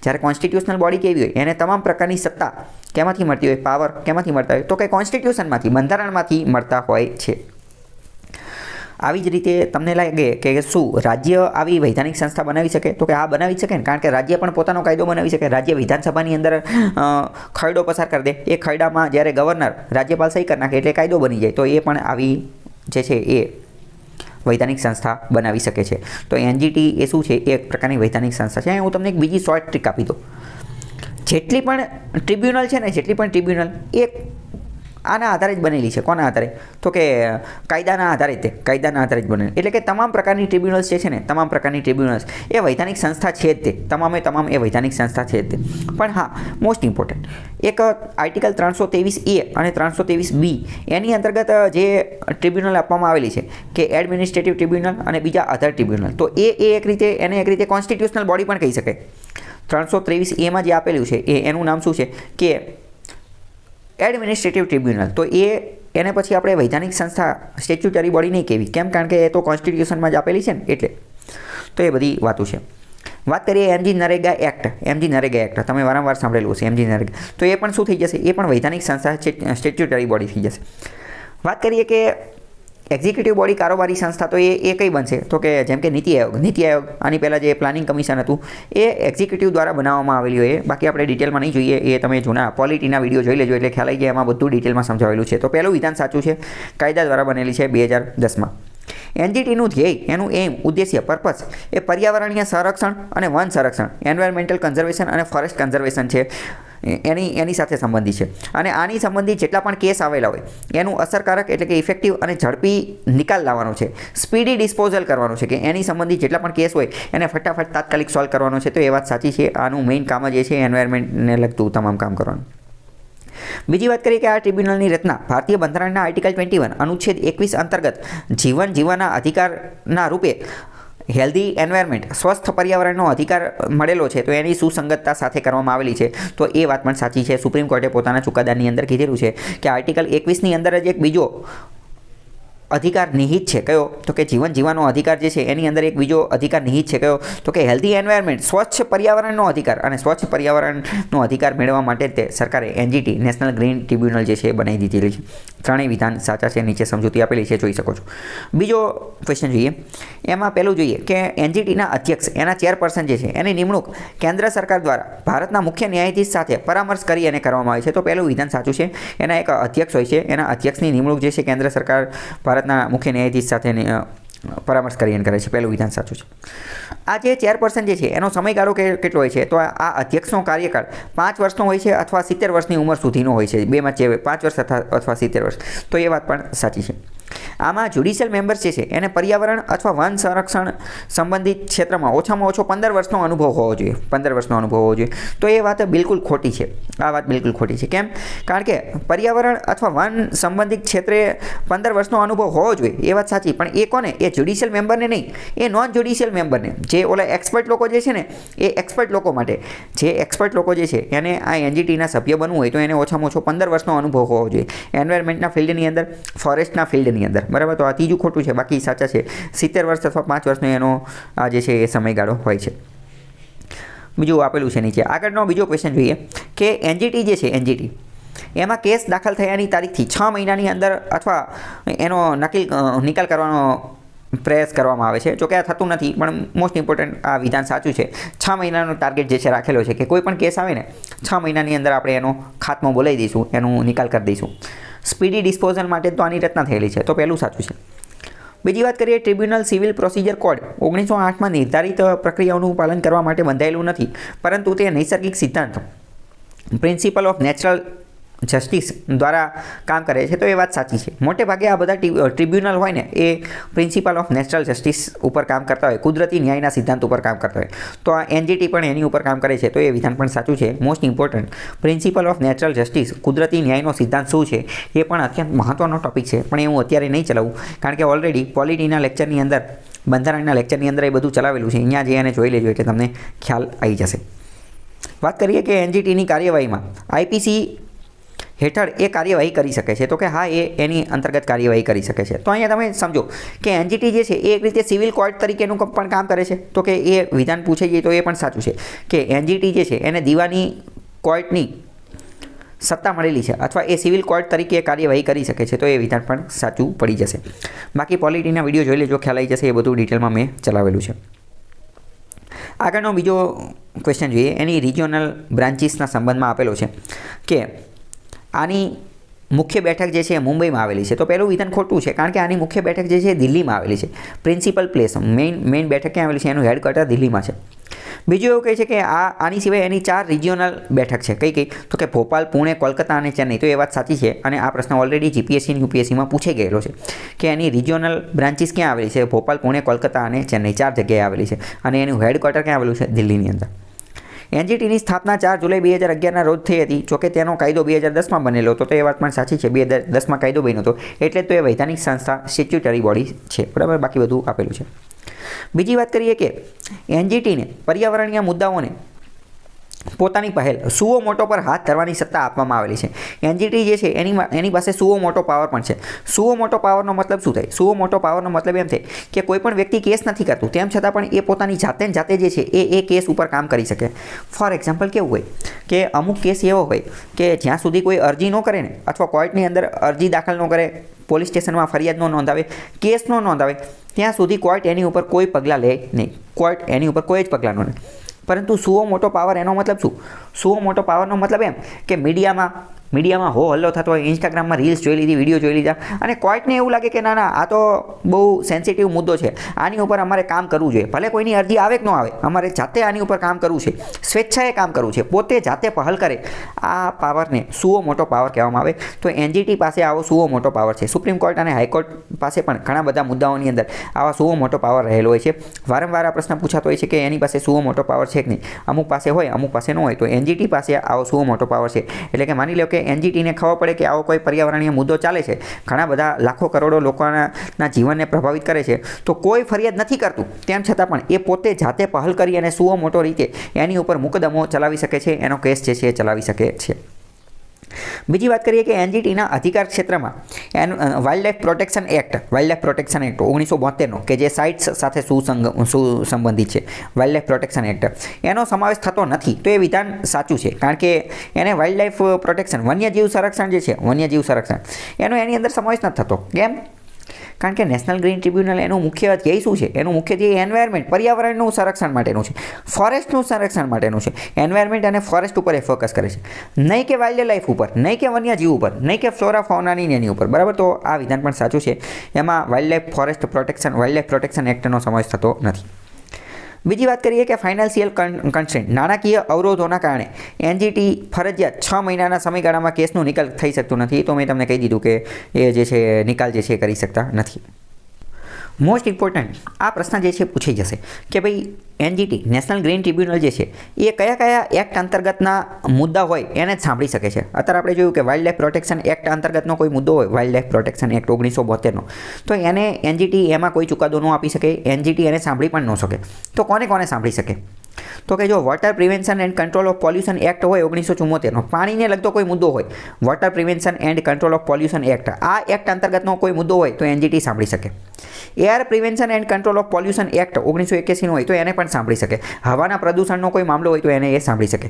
જ્યારે કોન્સ્ટિટ્યુશનલ બોડી કેવી હોય? એને તમામ પ્રકારની સત્તા કેમાંથી મળતી હોય, પાવર કેમાંથી મળતા હોય? તો કે કોન્સ્ટિટ્યુશનમાંથી, બંધારણમાંથી મળતા હોય છે. આવી જ રીતે તમને લાગે કે શું રાજ્ય આવી વૈધાનિક સંસ્થા બનાવી શકે? તો કે હા, બનાવી શકે ને. કારણ કે રાજ્ય પણ પોતાનો કાયદો બનાવી શકે. રાજ્ય વિધાનસભાની અંદર ખરડો પસાર કરી દે, એ ખરડામાં જ્યારે ગવર્નર, રાજ્યપાલ સહી કરી નાખે એટલે કાયદો બની જાય. તો એ પણ આવી જે છે એ વૈધાનિક સંસ્થા બનાવી શકે છે. તો એનજીટી એ શું છે? એ એક પ્રકારની વૈધાનિક સંસ્થા છે. હું તમને એક બીજી શોર્ટ ટ્રીક આપી દઉં. જેટલી પણ ટ્રિબ્યુનલ છે ને, એ આના આધારે જ બનેલી છે. કોના આધારે? તો કે કાયદાના આધારે જ બનેલી. એટલે કે તમામ પ્રકારની ટ્રિબ્યુનલ્સ જે છે ને, તમામ પ્રકારની ટ્રિબ્યુનલ્સ એ વૈધાનિક સંસ્થા છે જ તે. તમામ એ વૈધાનિક સંસ્થા છે જ તે. પણ હા, મોસ્ટ ઇમ્પોર્ટન્ટ એક આર્ટિકલ 323A અને 323B એની અંતર્ગત જે ટ્રિબ્યુનલ આપવામાં આવેલી છે કે એડમિનિસ્ટ્રેટિવ ટ્રિબ્યુનલ અને બીજા અધર ટ્રિબ્યુનલ, તો એ એક રીતે કોન્સ્ટિટ્યુશનલ બોડી પણ કહી શકાય. 323A જે આપેલું છે એનું નામ શું છે કે એડમિનિસ્ટ્રેટિવ ટ્રિબ્યુનલ. તો એને પછી આપણે વૈધાનિક સંસ્થા સ્ટેચ્યુટરી બોડી નહીં કહેવી. કેમ? કારણ કે એ તો કોન્સ્ટિટ્યુશનમાં જ આપેલી છે ને, એટલે. તો એ બધી વાતો છે. વાત કરીએ એમજી નરેગા એક્ટ. તમે વારંવાર સાંભળેલું હશે એમજી નરેગા. તો એ પણ શું થઈ જશે? એ પણ વૈધાનિક સંસ્થા સ્ટેચ્યુટરી બોડી થઈ જશે. વાત કરીએ કે એક્ઝિક્યુટિવ બોડી કારોબારી સંસ્થા, તો એ કઈ બનશે? તો કે જેમ કે નીતિ આયોગ આની પહેલાં જે પ્લાનિંગ કમિશન હતું એ એક્ઝિક્યુટિવ દ્વારા બનાવવામાં આવેલી હોય. બાકી આપણે ડિટેલમાં નહીં જોઈએ, એ તમે જૂના પોલિટીના વિડીયો જોઈ લેજો એટલે ખ્યાલ આવી જાય. એમાં બધું ડિટેલમાં સમજાવેલું છે. તો પહેલું વિધાન સાચું છે. કાયદા દ્વારા બનેલી છે 2010માં. એનજીટીનું ધ્યેય, એનું એમ, ઉદ્દેશ્ય, પર્પસ એ પર્યાવરણીય સંરક્ષણ અને વન સંરક્ષણ, એન્વાયરમેન્ટલ કન્ઝર્વેશન અને ફોરેસ્ટ કન્ઝર્વેશન છે. એની સાથે સંબંધિત છે. અને આની સંબંધિત જેટલા પણ કેસ આવેલા હોય એનું અસરકારક એટલે કે ઇફેક્ટિવ અને ઝડપી નિકાલ લાવવાનો છે. સ્પીડી ડિસ્પોઝલ કરવાનો છે, કે એની સંબંધિત જેટલા પણ કેસ હોય એને ફટાફટ તાત્કાલિક સોલ્વ કરવાનો છે. તો એ વાત સાચી છે. આનું મેઇન કામ જ એ છે એન્વાયરમેન્ટને લગતું તમામ કામ કરવાનું. બીજી વાત કરીએ કે આ ટ્રિબ્યુનલની રચના ભારતીય બંધારણના આર્ટિકલ 21 અનુચ્છેદ 21 અંતર્ગત જીવન જીવવાના અધિકારના રૂપે હેલ્ધી એન્વાયરમેન્ટ, સ્વસ્થ પર્યાવરણનો અધિકાર મળેલો છે. તો એની સુસંગતતા સાથે કરવામાં આવેલી છે. તો એ વાત પણ સાચી છે. સુપ્રીમ કોર્ટે પોતાના ચુકાદાની અંદર કીધેલું છે કે આર્ટિકલ 21ની અંદર જ એક બીજો અધિકાર નિહિત છે. કયો? તો કે જીવન જીવવાનો અધિકાર જે છે એની અંદર એક બીજો અધિકાર નિહિત છે. કયો? તો કે હેલ્ધી એન્વાયરમેન્ટ, સ્વચ્છ પર્યાવરણનો અધિકાર. અને સ્વચ્છ પર્યાવરણનો અધિકાર મેળવવા માટે તે સરકારે એનજીટી નેશનલ ગ્રીન ટ્રિબ્યુનલ જે છે એ બનાવી દીધેલી છે. ત્રણેય વિધાન સાચા છે. નીચે સમજૂતી આપેલી છે, જોઈ શકો છો. બીજો ક્વેશ્ચન જોઈએ. એમાં પહેલું જોઈએ કે એનજીટીના અધ્યક્ષ, એના ચેરપર્સન જે છે એની નિમણૂક કેન્દ્ર સરકાર દ્વારા ભારતના મુખ્ય ન્યાયાધીશ સાથે પરામર્શ કરી અને કરવામાં આવે છે. તો પહેલું વિધાન સાચું છે. એના એક અધ્યક્ષ હોય છે. એના અધ્યક્ષની નિમણૂક જે છે કેન્દ્ર સરકાર ભારતના મુખ્ય ન્યાયાધીશ સાથે પરામર્શ કરીને કરે છે. પહેલું વિધાન સાચું છે. આ જે ચેરપર્સન જે છે એનો સમયગાળો કેટલો હોય છે? તો આ અધ્યક્ષનો કાર્યકાળ 5 વર્ષનો હોય છે અથવા 70 વર્ષની ઉંમર સુધીનો હોય છે. બેમાં 5 વર્ષ અથવા 70 વર્ષ. તો એ વાત પણ સાચી છે. આમાં જ્યુડિશિયલ મેમ્બર્સ જે છે એને પર્યાવરણ અથવા વન સંરક્ષણ સંબંધિત ક્ષેત્રમાં ઓછામાં ઓછો 15 વર્ષનો અનુભવ હોવો જોઈએ. 15 વર્ષનો અનુભવ હોવો જોઈએ. તો એ વાત બિલકુલ ખોટી છે. આ વાત બિલકુલ ખોટી છે. કેમ? કારણ કે પર્યાવરણ અથવા વન સંબંધિત ક્ષેત્રે 15 વર્ષનો અનુભવ હોવો જોઈએ. એ વાત સાચી. પણ એ કોને? એ જ્યુડિશિયલ મેમ્બરને નહીં, એ નોન જ્યુડિશિયલ મેમ્બરને. જે ઓલા એક્સપર્ટ લોકો જે છે ને, એ એક્સપર્ટ લોકો માટે, જે એક્સપર્ટ લોકો જે છે એને આ એનજીટીના સભ્ય બનવું હોય તો એને ઓછામાં ઓછો 15 વર્ષનો અનુભવ હોવો જોઈએ. એન્વાયરમેન્ટના ફિલ્ડની અંદર, ફોરેસ્ટના ફિલ્ડની અંદર. બરાબર? તો આ ત્રીજું ખોટું છે. બાકી સાચા છે. 70 વર્ષ અથવા 5 વર્ષનો એનો આ જે છે એ સમયગાળો હોય છે. બીજું આપેલું છે નીચે. આગળનો બીજો ક્વેશ્ચન જોઈએ કે એનજીટી જે છે, એનજીટી એમાં કેસ દાખલ થયાની તારીખથી 6 મહિનાની અંદર અથવા એનો નિકાલ કરવાનો પ્રયાસ કરવામાં આવે છે. જો કે આ થતું નથી, પણ મોસ્ટ ઇમ્પોર્ટન્ટ આ વિધાન સાચું છે. 6 મહિનાનો ટાર્ગેટ જે છે રાખેલો છે કે કોઈ પણ કેસ આવે ને 6 મહિનાની અંદર આપણે એનો ખાત્મો બોલાવી દઈશું, એનું નિકાલ કરી દઈશું. સ્પીડી ડિસ્પોઝલ માટે તો આની રચના થયેલી છે. તો પહેલું સાચું છે. બીજી વાત કરીએ, ટ્રિબ્યુનલ સિવિલ પ્રોસિજર કોડ 1908માં નિર્ધારિત પ્રક્રિયાઓનું પાલન કરવા માટે બંધાયેલું નથી, પરંતુ તે નૈસર્ગિક સિદ્ધાંત પ્રિન્સિપલ ઓફ નેચરલ જસ્ટિસ દ્વારા કામ કરે છે. તો એ વાત સાચી છે. મોટે ભાગે આ બધા ટ્રિબ્યુનલ હોય ને એ પ્રિન્સિપલ ઓફ નેચરલ જસ્ટિસ ઉપર કામ કરતા હોય, કુદરતી ન્યાયના સિદ્ધાંત ઉપર કામ કરતા હોય. તો આ એનજીટી પણ એની ઉપર કામ કરે છે. તો એ વિધાન પણ સાચું છે. Most important principal of natural justice, કુદરતી ન્યાયનો સિદ્ધાંત શું છે એ પણ અત્યંત મહત્વનો ટોપિક છે. પણ એ હું અત્યારે નહીં ચલાવું, કારણ કે ઓલરેડી પોલિટીના લેક્ચરની અંદર, બંધારણના લેક્ચરની અંદર એ બધું ચલાવેલું છે. અહીંયા જે એને જોઈ લેજો એટલે તમને ખ્યાલ આવી જશે. વાત કરીએ કે એનજીટીની કાર્યવાહીમાં આઈપીસી હેઠળ એ કાર્યવાહી કરી શકે છે. તો કે હા, એની અંતર્ગત કાર્યવાહી કરી શકે છે. તો અહીંયા તમે સમજો કે એનજીટી જે છે એ એક રીતે સિવિલ કોર્ટ તરીકેનું પણ કામ કરે છે. તો કે એ વિધાન પૂછાઈ જાય તો એ પણ સાચું છે કે એનજીટી જે છે એને દીવાની કોર્ટની સત્તા મળેલી છે અથવા એ સિવિલ કોર્ટ તરીકે કાર્યવાહી કરી શકે છે. તો એ વિધાન પણ સાચું પડી જશે. બાકી પોલિટીના વિડીયો જોઈ લેજો, ખ્યાલ આવી જશે. એ બધું ડિટેલમાં મેં ચલાવેલું છે. આગળનો બીજો ક્વેશ્ચન જોઈએ. એની રિજિયોનલ બ્રાન્ચીસના સંબંધમાં આપેલો છે કે આની મુખ્ય બેઠક જે છે એ મુંબઈમાં આવેલી છે. તો પહેલું વિધાન ખોટું છે, કારણ કે આની મુખ્ય બેઠક જે છે એ દિલ્હીમાં આવેલી છે. પ્રિન્સિપલ પ્લેસ, મેઇન બેઠક ક્યાં આવેલી છે? એનું હેડક્વાર્ટર દિલ્હીમાં છે. બીજું એવું કહે છે કે આની સિવાય એની 4 રિજિયોનલ બેઠક છે. કઈ તો કે ભોપાલ, પુણે, કોલકાતા અને ચેન્નઈ. તો એ વાત સાચી છે અને આ પ્રશ્ન ઓલરેડી જીપીએસસી અને યુપીએસસીમાં પૂછાઈ ગયેલો છે કે એની રિજિયોનલ બ્રાન્ચીસ ક્યાં આવેલી છે? ભોપાલ, પુણે, કોલકાતા અને ચેન્નઈ 4 જગ્યાએ આવેલી છે અને એનું હેડક્વાર્ટર ક્યાં આવેલું છે? દિલ્હીની અંદર. એનજીટીની સ્થાપના 4 જુલાઈ 2011ના રોજ થઈ હતી. જોકે તેનો કાયદો 2010માં બનેલો હતો, તો એ વાત પણ સાચી છે. 2010માં કાયદો બન્યો હતો, એટલે તો એ વૈધાનિક સંસ્થા, સ્ટેચ્યુટરી બોડી છે, બરાબર. બાકી બધું આપેલું છે. બીજી વાત કરીએ કે એનજીટીને પર્યાવરણીય મુદ્દાઓને પોતાની પહેલ સુઓ મોટો પર હાથ ધરવાની સત્તા આપવામાં આવેલી છે. એનજીટી જે છે એની પાસે સુઓ મોટો પાવર પણ છે. સુઓ મોટો પાવરનો મતલબ શું થાય? સુઓ મોટો પાવરનો મતલબ એમ થાય કે કોઈ પણ વ્યક્તિ કેસ નથી કરતું, તેમ છતાં પણ એ પોતાની જાતે જે છે એ કેસ ઉપર કામ કરી શકે. ફોર એક્ઝામ્પલ કેવું હોય કે અમુક કેસ એવો હોય કે જ્યાં સુધી કોઈ અરજી ન કરે ને, અથવા કોર્ટની અંદર અરજી દાખલ ન કરે, પોલીસ સ્ટેશનમાં ફરિયાદ ન નોંધાવે, કેસ ન નોંધાવે, ત્યાં સુધી કોર્ટ એની ઉપર કોઈ પગલાં લે નહીં. કોર્ટ એની ઉપર કોઈ જ પગલાં ન લે. પરંતુ સુઓ મોટો પાવર, એનો મતલબ શું? સુઓ મોટો પાવરનો મતલબ એમ કે મીડિયામાં હો હલ્લો થતો હોય, ઇન્સ્ટાગ્રામમાં રીલ્સ જોઈ લીધી, વિડીયો જોઈ લીધા, અને કોર્ટને એવું લાગે કે ના આ તો બહુ સેન્સિટિવ મુદ્દો છે, આની ઉપર અમારે કામ કરવું જોઈએ. ભલે કોઈની અરજી આવે કે ન આવે, અમારે જાતે આની ઉપર કામ કરવું છે, સ્વેચ્છાએ કામ કરવું છે, પોતે જાતે પહેલ કરે. આ પાવરને સુઓ મોટો પાવર કહેવામાં આવે. તો એનજીટી પાસે આવો સુઓ મોટો પાવર છે. સુપ્રીમ કોર્ટ અને હાઈકોર્ટ પાસે પણ ઘણા બધા મુદ્દાઓની અંદર આવા સુઓ મોટો પાવર રહેલો હોય છે. વારંવાર આ પ્રશ્ન પૂછાતો હોય છે કે એની પાસે સુઓ મોટો પાવર છે કે નહીં. અમુક પાસે હોય, અમુક પાસે ન હોય. તો એનજીટી પાસે આવો સુઓ મોટો પાવર છે. એટલે કે માની લો કે એનજીટીને ખબર પડે કે આવો કોઈ પર્યાવરણીય મુદ્દો ચાલે છે, ઘણા બધા લાખો કરોડો લોકોના જીવનને પ્રભાવિત કરે છે, તો કોઈ ફરિયાદ નથી કરતું, તેમ છતાં પણ એ પોતે જાતે પહેલ કરી અને સુઓ મોટો રીતે એની ઉપર મુકદ્દમો ચલાવી શકે છે, એનો કેસ જે છે એ ચલાવી શકે છે. બીજી વાત કરીએ કે એનજીટીના અધિકાર ક્ષેત્રમાં વાઇલ્ડલાઇફ પ્રોટેક્શન એક્ટ 1972નો કે જે સાઇટ્સ સાથે સુસંબંધિત છે, વાઇલ્ડલાઇફ પ્રોટેક્શન એક્ટ, એનો સમાવેશ થતો નથી. તો એ વિધાન સાચું છે, કારણ કે એને વાઇલ્ડલાઇફ પ્રોટેક્શન, વન્યજીવ સંરક્ષણ જે છે, વન્યજીવ સંરક્ષણ, એનો એની અંદર સમાવેશ નથી થતો. કેમ? કારણ કે નેશનલ ગ્રીન ટ્રિબ્યુનલ એનું મુખ્ય ધ્યેય શું છે? એનું મુખ્ય ધ્યેય એન્વાયરમેન્ટ, પર્યાવરણનું સંરક્ષણ માટેનું છે, ફોરેસ્ટનું સંરક્ષણ માટેનું છે. એન્વાયરમેન્ટ અને ફોરેસ્ટ ઉપર એ ફોકસ કરે છે, નહીં કે વાઇલ્ડ લાઈફ ઉપર, નહીં કે વન્યજીવ ઉપર, નહીં કે ફ્લોરા ફોનાની એની ઉપર, બરાબર. તો આ વિધાન પણ સાચું છે. એમાં wildlife forest protection, wildlife protection એક્ટનો સમાવેશ થતો નથી. બીજી વાત કરીએ કે ફાઇનાન્શિયલ કન્સ્ટ્રેન્ટ, નાણાકીય અવરોધોના કારણે એનજીટી ફરજિયાત 6 મહિનાના સમયગાળામાં કેસનું નિકાલ થઈ શકતું નથી. તો મેં તમને કહી દીધું કે એ જે છે નિકાલ જે છે કરી શકતા નથી. મોસ્ટ ઇમ્પોર્ટન્ટ આ પ્રશ્ન જે છે પૂછાઈ જશે કે ભાઈ એનજીટી, નેશનલ ગ્રીન ટ્રિબ્યુનલ જે છે એ કયા એક્ટ અંતર્ગતના મુદ્દા હોય એને જ સાંભળી શકે છે. અત્યારે આપણે જોયું કે વાઇલ્ડ લાઇફ પ્રોટેક્શન એક્ટ અંતર્ગતનો કોઈ મુદ્દો હોય, વાઇલ્ડ લાઇફ પ્રોટેક્શન એક્ટ 1972નો, તો એને એનજીટી એમાં કોઈ ચુકાદો ન આપી શકે, એનજીટી એને સાંભળી પણ ન શકે. તો કોને સાંભળી શકે? તો કે જો water prevention and control of pollution act હોય 1974નો, પાણીને લગતો કોઈ મુદ્દો હોય, water prevention and control of pollution act, આ એક્ટ અંતર્ગતનો કોઈ મુદ્દો હોય તો એનજીટી સાંભળી શકે. Air prevention and control of pollution act 1981નો હોય તો એને પણ સાંભળી શકે. હવાના પ્રદૂષણનો કોઈ મામલો હોય તો એને એ સાંભળી શકે.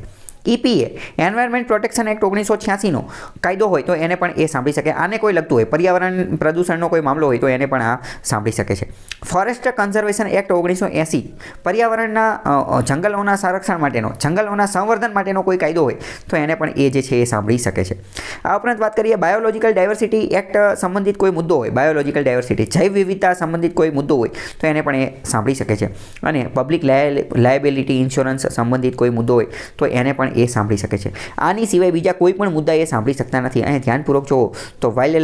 EPA, એન્વાયરમેન્ટ પ્રોટેક્શન એક્ટ 1986નો કાયદો હોય તો એને પણ એ સાંભળી શકે. આને કોઈ લગતું હોય, પર્યાવરણ પ્રદૂષણનો કોઈ મામલો હોય તો એને પણ આ સાંભળી શકે છે. ફોરેસ્ટ કન્ઝર્વેશન એક્ટ 1980, પર્યાવરણના જંગલોના સંરક્ષણ માટેનો, જંગલોના સંવર્ધન માટેનો કોઈ કાયદો હોય તો એને પણ એ જે છે એ સાંભળી શકે છે. આ ઉપરાંત વાત કરીએ બાયોલોજિકલ ડાયવર્સિટી એક્ટ સંબંધિત કોઈ મુદ્દો હોય, બાયોલોજિકલ ડાયવર્સિટી, જૈવ વિવિધતા સંબંધિત કોઈ મુદ્દો હોય તો એને પણ એ સાંભળી શકે છે. અને પબ્લિક લાયબિલિટી ઇન્સ્યોરન્સ સંબંધિત કોઈ મુદ્દો હોય તો એને પણ એ સાંભળી શકે છે. આની સિવાય બીજા કોઈ પણ મુદ્દા એ સાંભળી શકતા નથી. અહીં ધ્યાનપૂર્વક જુઓ તો વાઇલ્ડ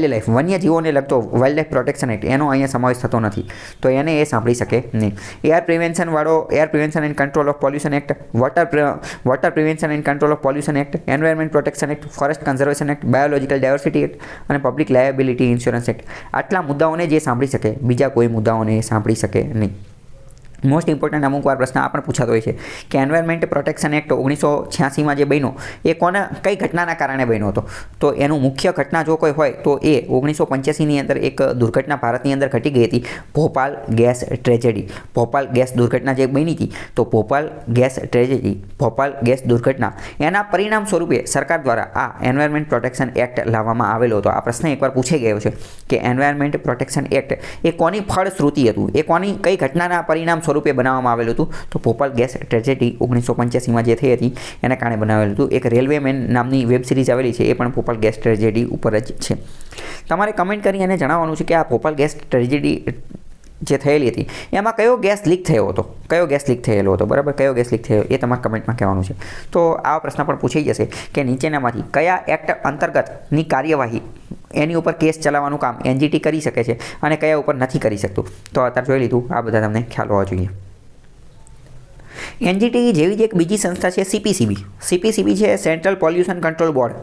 લાઈફ વન્યજીવોને લગતો વાઇલ્ડ લાઈફ પ્રોટેક્શન એક્ટ, એનો અહીંયા સમાવેશ થતો નથી, તો એને એ સાંભળી શકે નહીં. Air prevention and control of pollution act, water prevention and control of pollution act, environment protection act, forest conservation act, biological diversity act અને પબ્લિક લાયબિલિટી ઇન્સ્યોરન્સ એક્ટ, આટલા મુદ્દાઓને જે સાંભળી શકે, બીજા કોઈ મુદ્દાઓને સાંભળી શકે નહીં. મોસ્ટ ઇમ્પોર્ટન્ટ અમુક વાર પ્રશ્ન આ પણ પૂછાતો હોય છે કે એન્વાયરમેન્ટ પ્રોટેક્શન એક્ટ 1986માં જે બન્યો એ કઈ ઘટનાના કારણે બન્યો હતો? તો એનું મુખ્ય ઘટના જો કોઈ હોય તો એ 1985ની અંદર એક દુર્ઘટના ભારતની અંદર ઘટી ગઈ હતી, Bhopal gas tragedy. Bhopal gas દુર્ઘટના જે બની હતી, તો Bhopal gas tragedy, Bhopal gas દુર્ઘટના, એના પરિણામ સ્વરૂપે સરકાર દ્વારા આ એન્વાયરમેન્ટ પ્રોટેક્શન એક્ટ લાવવામાં આવેલો હતો. આ પ્રશ્ન એકવાર પૂછાઈ ગયો છે કે એન્વાયરમેન્ટ પ્રોટેક્શન એક્ટ એ કોની ફળશ્રુતિ હતું, એ કઈ ઘટનાના પરિણામ સ્વરૂપે બનાવવામાં આવેલું હતું? તો ભોપાલ ગેસ ટ્રેજેડી 1985માં જે થઈ હતી એના કારણે બનાવેલું હતું. એક રેલવેમેન નામની વેબ સિરીઝ આવેલી છે, એ પણ ભોપાલ ગેસ ટ્રેજેડી ઉપર જ છે. તમારે કમેન્ટ કરી અને જણાવવાનું છે કે આ ભોપાલ ગેસ ટ્રેજેડી જે થયેલી હતી એમાં કયો ગેસ લીક થયો હતો, કયો ગેસ લીક થયેલો હતો, બરાબર, કયો ગેસ લીક થયો એ તમારે કમેન્ટમાં કહેવાનું છે. તો આવા પ્રશ્ન પણ પૂછાઈ જશે કે નીચેનામાંથી કયા એક્ટ અંતર્ગતની કાર્યવાહી એની ઉપર કેસ ચલાવવાનું કામ એનજીટી કરી શકે છે અને કયા ઉપર નથી કરી શકતું. તો અત્યારે જોઈ લીધું, આ બધા તમને ખ્યાલ હોવા જોઈએ. એનજીટી જેવી જ એક બીજી સંસ્થા છે સીપીસીબી. સીપીસીબી છે સેન્ટ્રલ પોલ્યુશન કંટ્રોલ બોર્ડ,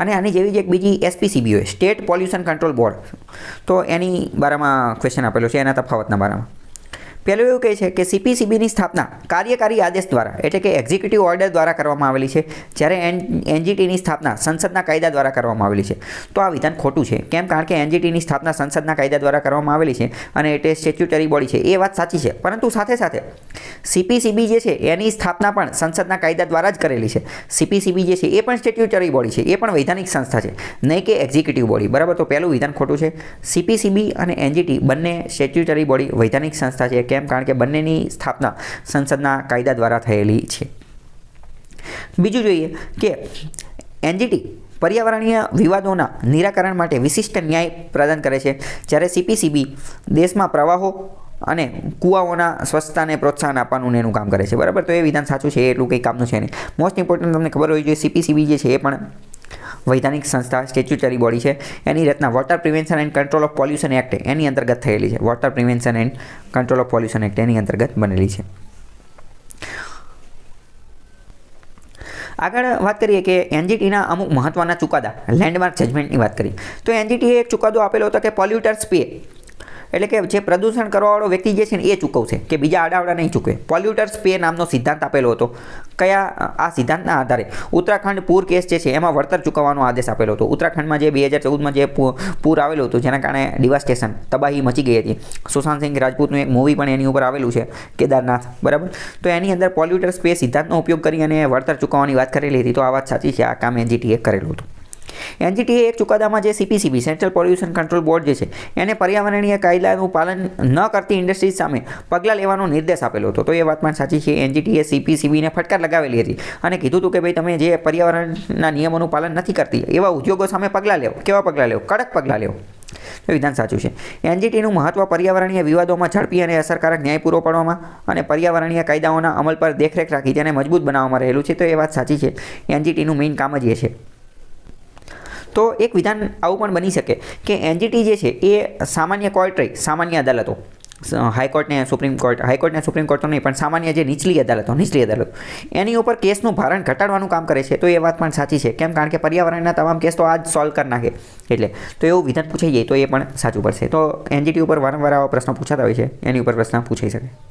અને આની જેવી જ એક બીજી એસપીસીબી હોય, સ્ટેટ પોલ્યુશન કંટ્રોલ બોર્ડ. તો એની બારામાં ક્વેશ્ચન આપેલો છે, એના તફાવતના બારામાં. પહેલું એવું કહે છે કે સીપીસીબીની સ્થાપના કાર્યકારી આદેશ દ્વારા એટલે કે એક્ઝિક્યુટિવ ઓર્ડર દ્વારા કરવામાં આવેલી છે, જ્યારે એનજીટીની સ્થાપના સંસદના કાયદા દ્વારા કરવામાં આવેલી છે. તો આ વિધાન ખોટું છે. કેમ? કારણ કે એનજીટીની સ્થાપના સંસદના કાયદા દ્વારા કરવામાં આવેલી છે અને એટલે સ્ટેચ્યુટરી બોડી છે, એ વાત સાચી છે. પરંતુ સાથે સાથે સીપીસીબી જે છે એની સ્થાપના પણ સંસદના કાયદા દ્વારા જ કરેલી છે. સીપીસીબી જે છે એ પણ સ્ટેચ્યુટરી બોડી છે, એ પણ વૈધાનિક સંસ્થા છે, નહીં કે એક્ઝિક્યુટિવ બોડી, બરાબર. તો પહેલું વિધાન ખોટું છે. સીપીસીબી અને એનજીટી બંને સ્ટેચ્યુટરી બોડી વૈધાનિક સંસ્થા છે. કેમ? કારણ કે બંનેની સ્થાપના સંસદના કાયદા દ્વારા થયેલી છે. બીજું જોઈએ કે એનજીટી પર્યાવરણીય વિવાદોના નિરાકરણ માટે વિશિષ્ટ ન્યાય પ્રદાન કરે છે, જ્યારે સીપીસીબી દેશમાં પ્રવાહો અને કૂવાઓના સ્વચ્છતાને પ્રોત્સાહન આપવાનું એનું કામ કરે છે, બરાબર. તો એ વિધાન સાચું છે, એટલું કંઈ કામનું છે નહીં. મોસ્ટ ઇમ્પોર્ટન્ટ તમને ખબર હોવી જોઈએ, સીપીસીબી જે છે એ પણ વૈધાનિક સંસ્થા સ્ટેચ્યુટરી બોડી છે. એની રચના water prevention and control of pollution act એની અંતર્ગત થયેલી છે. Water prevention and control of pollution act એની અંતર્ગત બનેલી છે. આગળ વાત કરીએ કે એનજીટીના અમુક મહત્ત્વના ચુકાદા, લેન્ડમાર્ક જજમેન્ટની વાત કરીએ તો એનજીટીએ એક ચુકાદો આપેલો હતો કે પોલ્યુટર્સ પે, એટલે કે જે પ્રદૂષણ કરવાવાળો વ્યક્તિ જે છે ને એ ચૂકવશે, કે બીજા આડાવડા નહીં ચૂકવે. પોલ્યુટર્સ પે નામનો સિદ્ધાંત આપેલો હતો. કયા? આ સિદ્ધાંતના આધારે ઉત્તરાખંડ પૂર કેસ જે છે એમાં વળતર ચૂકવવાનો આદેશ આપેલો હતો. ઉત્તરાખંડમાં જે 2014માં જે પૂર આવેલું હતું, જેના કારણે ડિવાસ્ટેશન, તબાહી મચી ગઈ હતી. સુશાંત સિંહ રાજપૂતનું એક મૂવી પણ એની ઉપર આવેલું છે, કેદારનાથ, બરાબર. તો એની અંદર પોલ્યુટર્સ પે સિદ્ધાંતનો ઉપયોગ કરી અને વળતર ચૂકવવાની વાત કરેલી હતી. તો આ વાત સાચી છે, આ કામ એનજીટીએ કરેલું હતું. એનજીટીએ એક ચુકાદામાં જે CPCB central pollution control board જે છે એને પર્યાવરણીય કાયદાનું પાલન ન કરતી ઇન્ડસ્ટ્રીઝ સામે પગલાં લેવાનો નિર્દેશ આપેલો હતો. તો એ વાત પણ સાચી છે. એનજીટીએ સીપીસીબીને ફટકાર લગાવેલી હતી અને કીધું હતું કે ભાઈ તમે જે પર્યાવરણના નિયમોનું પાલન નથી કરતી એવા ઉદ્યોગો સામે પગલાં લેવો. કેવા પગલાં લેવો? કડક પગલાં લેવો. એ વિધાન સાચું છે. એનજીટીનું મહત્વ પર્યાવરણીય વિવાદોમાં ઝડપી અને અસરકારક ન્યાય પૂરો પાડવામાં અને પર્યાવરણીય કાયદાઓના અમલ પર દેખરેખ રાખી તેને મજબૂત બનાવવામાં રહેલું છે. તો એ વાત સાચી છે. એનજીટીનું મેઇન કામ જ એ છે. તો એક વિધાન આવું પણ બની શકે કે એનજીટી જે છે એ સામાન્ય કોર્ટ રહી, સામાન્ય અદાલતો, હાઈકોર્ટને સુપ્રીમ કોર્ટ તો નહીં પણ સામાન્ય જે નીચલી અદાલતો એની ઉપર કેસનું ભારણ ઘટાડવાનું કામ કરે છે. તો એ વાત પણ સાચી છે. કેમ? કારણ કે પર્યાવરણના તમામ કેસ તો આ જ સોલ્વ કરી નાખે, એટલે તો એવું વિધાન પૂછાઈ જાય તો એ પણ સાચું પડશે. તો એનજીટી ઉપર વારંવાર આવા પ્રશ્નો પૂછાતા હોય છે, એની ઉપર પ્રશ્ન પૂછાઈ શકે.